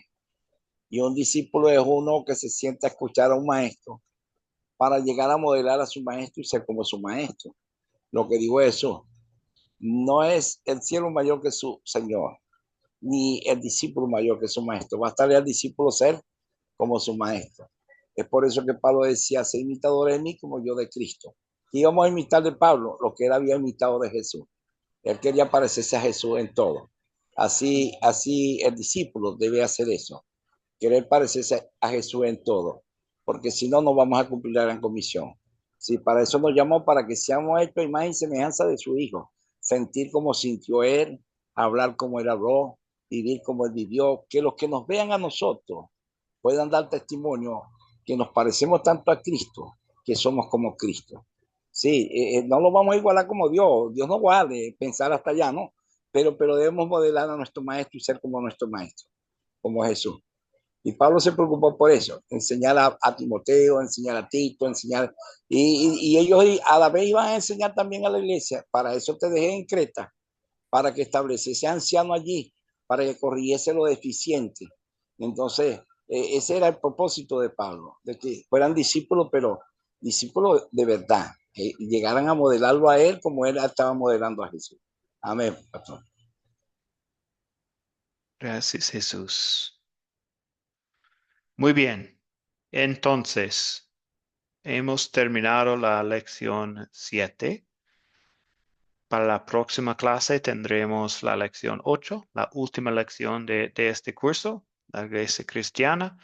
Y un discípulo es uno que se sienta a escuchar a un maestro para llegar a modelar a su maestro y ser como su maestro. Lo que digo eso, no es el cielo mayor que su Señor, ni el discípulo mayor que su maestro. Bastarle al discípulo ser como su maestro. Es por eso que Pablo decía, sé imitadores de mí como yo de Cristo. Y íbamos a imitar de Pablo lo que él había imitado de Jesús. Él quería parecerse a Jesús en todo. Así el discípulo debe hacer eso, querer parecerse a Jesús en todo, porque si no, no vamos a cumplir la gran comisión. Sí, para eso nos llamó, para que seamos hechos imagen y semejanza de su Hijo, sentir como sintió Él, hablar como Él habló, vivir como Él vivió, que los que nos vean a nosotros puedan dar testimonio que nos parecemos tanto a Cristo, que somos como Cristo. Sí, no lo vamos a igualar como Dios no vale pensar hasta allá, ¿no? Pero debemos modelar a nuestro Maestro y ser como nuestro Maestro, como Jesús. Y Pablo se preocupó por eso, enseñar a Timoteo, enseñar a Tito, enseñar, y ellos a la vez iban a enseñar también a la iglesia. Para eso te dejé en Creta, para que estableciese anciano allí, para que corrigiese lo deficiente. Entonces, ese era el propósito de Pablo, de que fueran discípulos, pero discípulos de verdad, y llegaran a modelarlo a él como él estaba modelando a Jesús. Amén, pastor. Gracias, Jesús. Muy bien. Entonces, hemos terminado la lección 7. Para la próxima clase tendremos la lección 8, la última lección de este curso, la Iglesia Cristiana.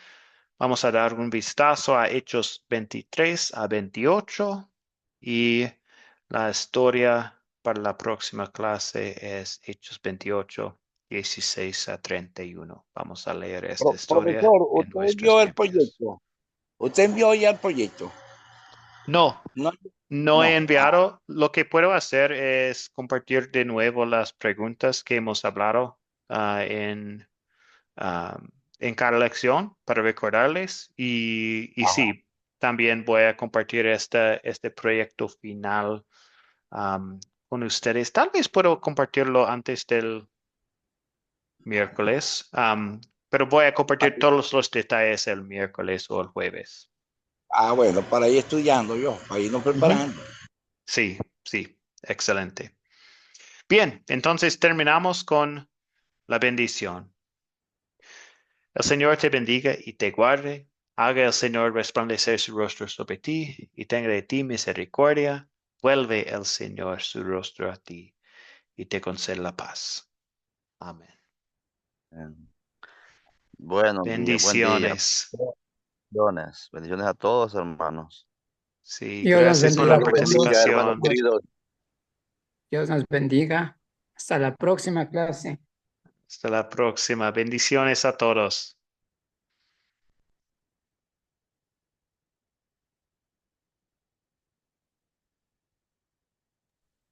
Vamos a dar un vistazo a Hechos 23 a 28 y la historia para la próxima clase es Hechos 28, 16 a 31. Vamos a leer esta historia Profesor, en usted nuestras envió el Biblias. proyecto. Usted envió ya el proyecto. No, No, no he no. enviado. Lo que puedo hacer es compartir de nuevo las preguntas que hemos hablado ah, en cada lección para recordarles. Y sí, también voy a compartir este proyecto final con ustedes. Tal vez puedo compartirlo antes del miércoles, pero voy a compartir todos los detalles el miércoles o el jueves. Bueno, para ir estudiando yo, para irnos Ujú. preparando. Sí, sí, excelente. Bien, entonces terminamos con la bendición. El Señor te bendiga y te guarde. Haga el Señor resplandecer su rostro sobre ti y tenga de ti misericordia. Vuelve el Señor su rostro a ti y te conceda la paz. Amén. Buenos días, buen día. Bendiciones. Bendiciones. Bendiciones a todos, hermanos. Sí, Dios nos gracias por la bendiga a Dios les todos. bendiga, hermanos participación. queridos. Dios nos bendiga. Hasta la próxima clase. Hasta la próxima. Bendiciones a todos.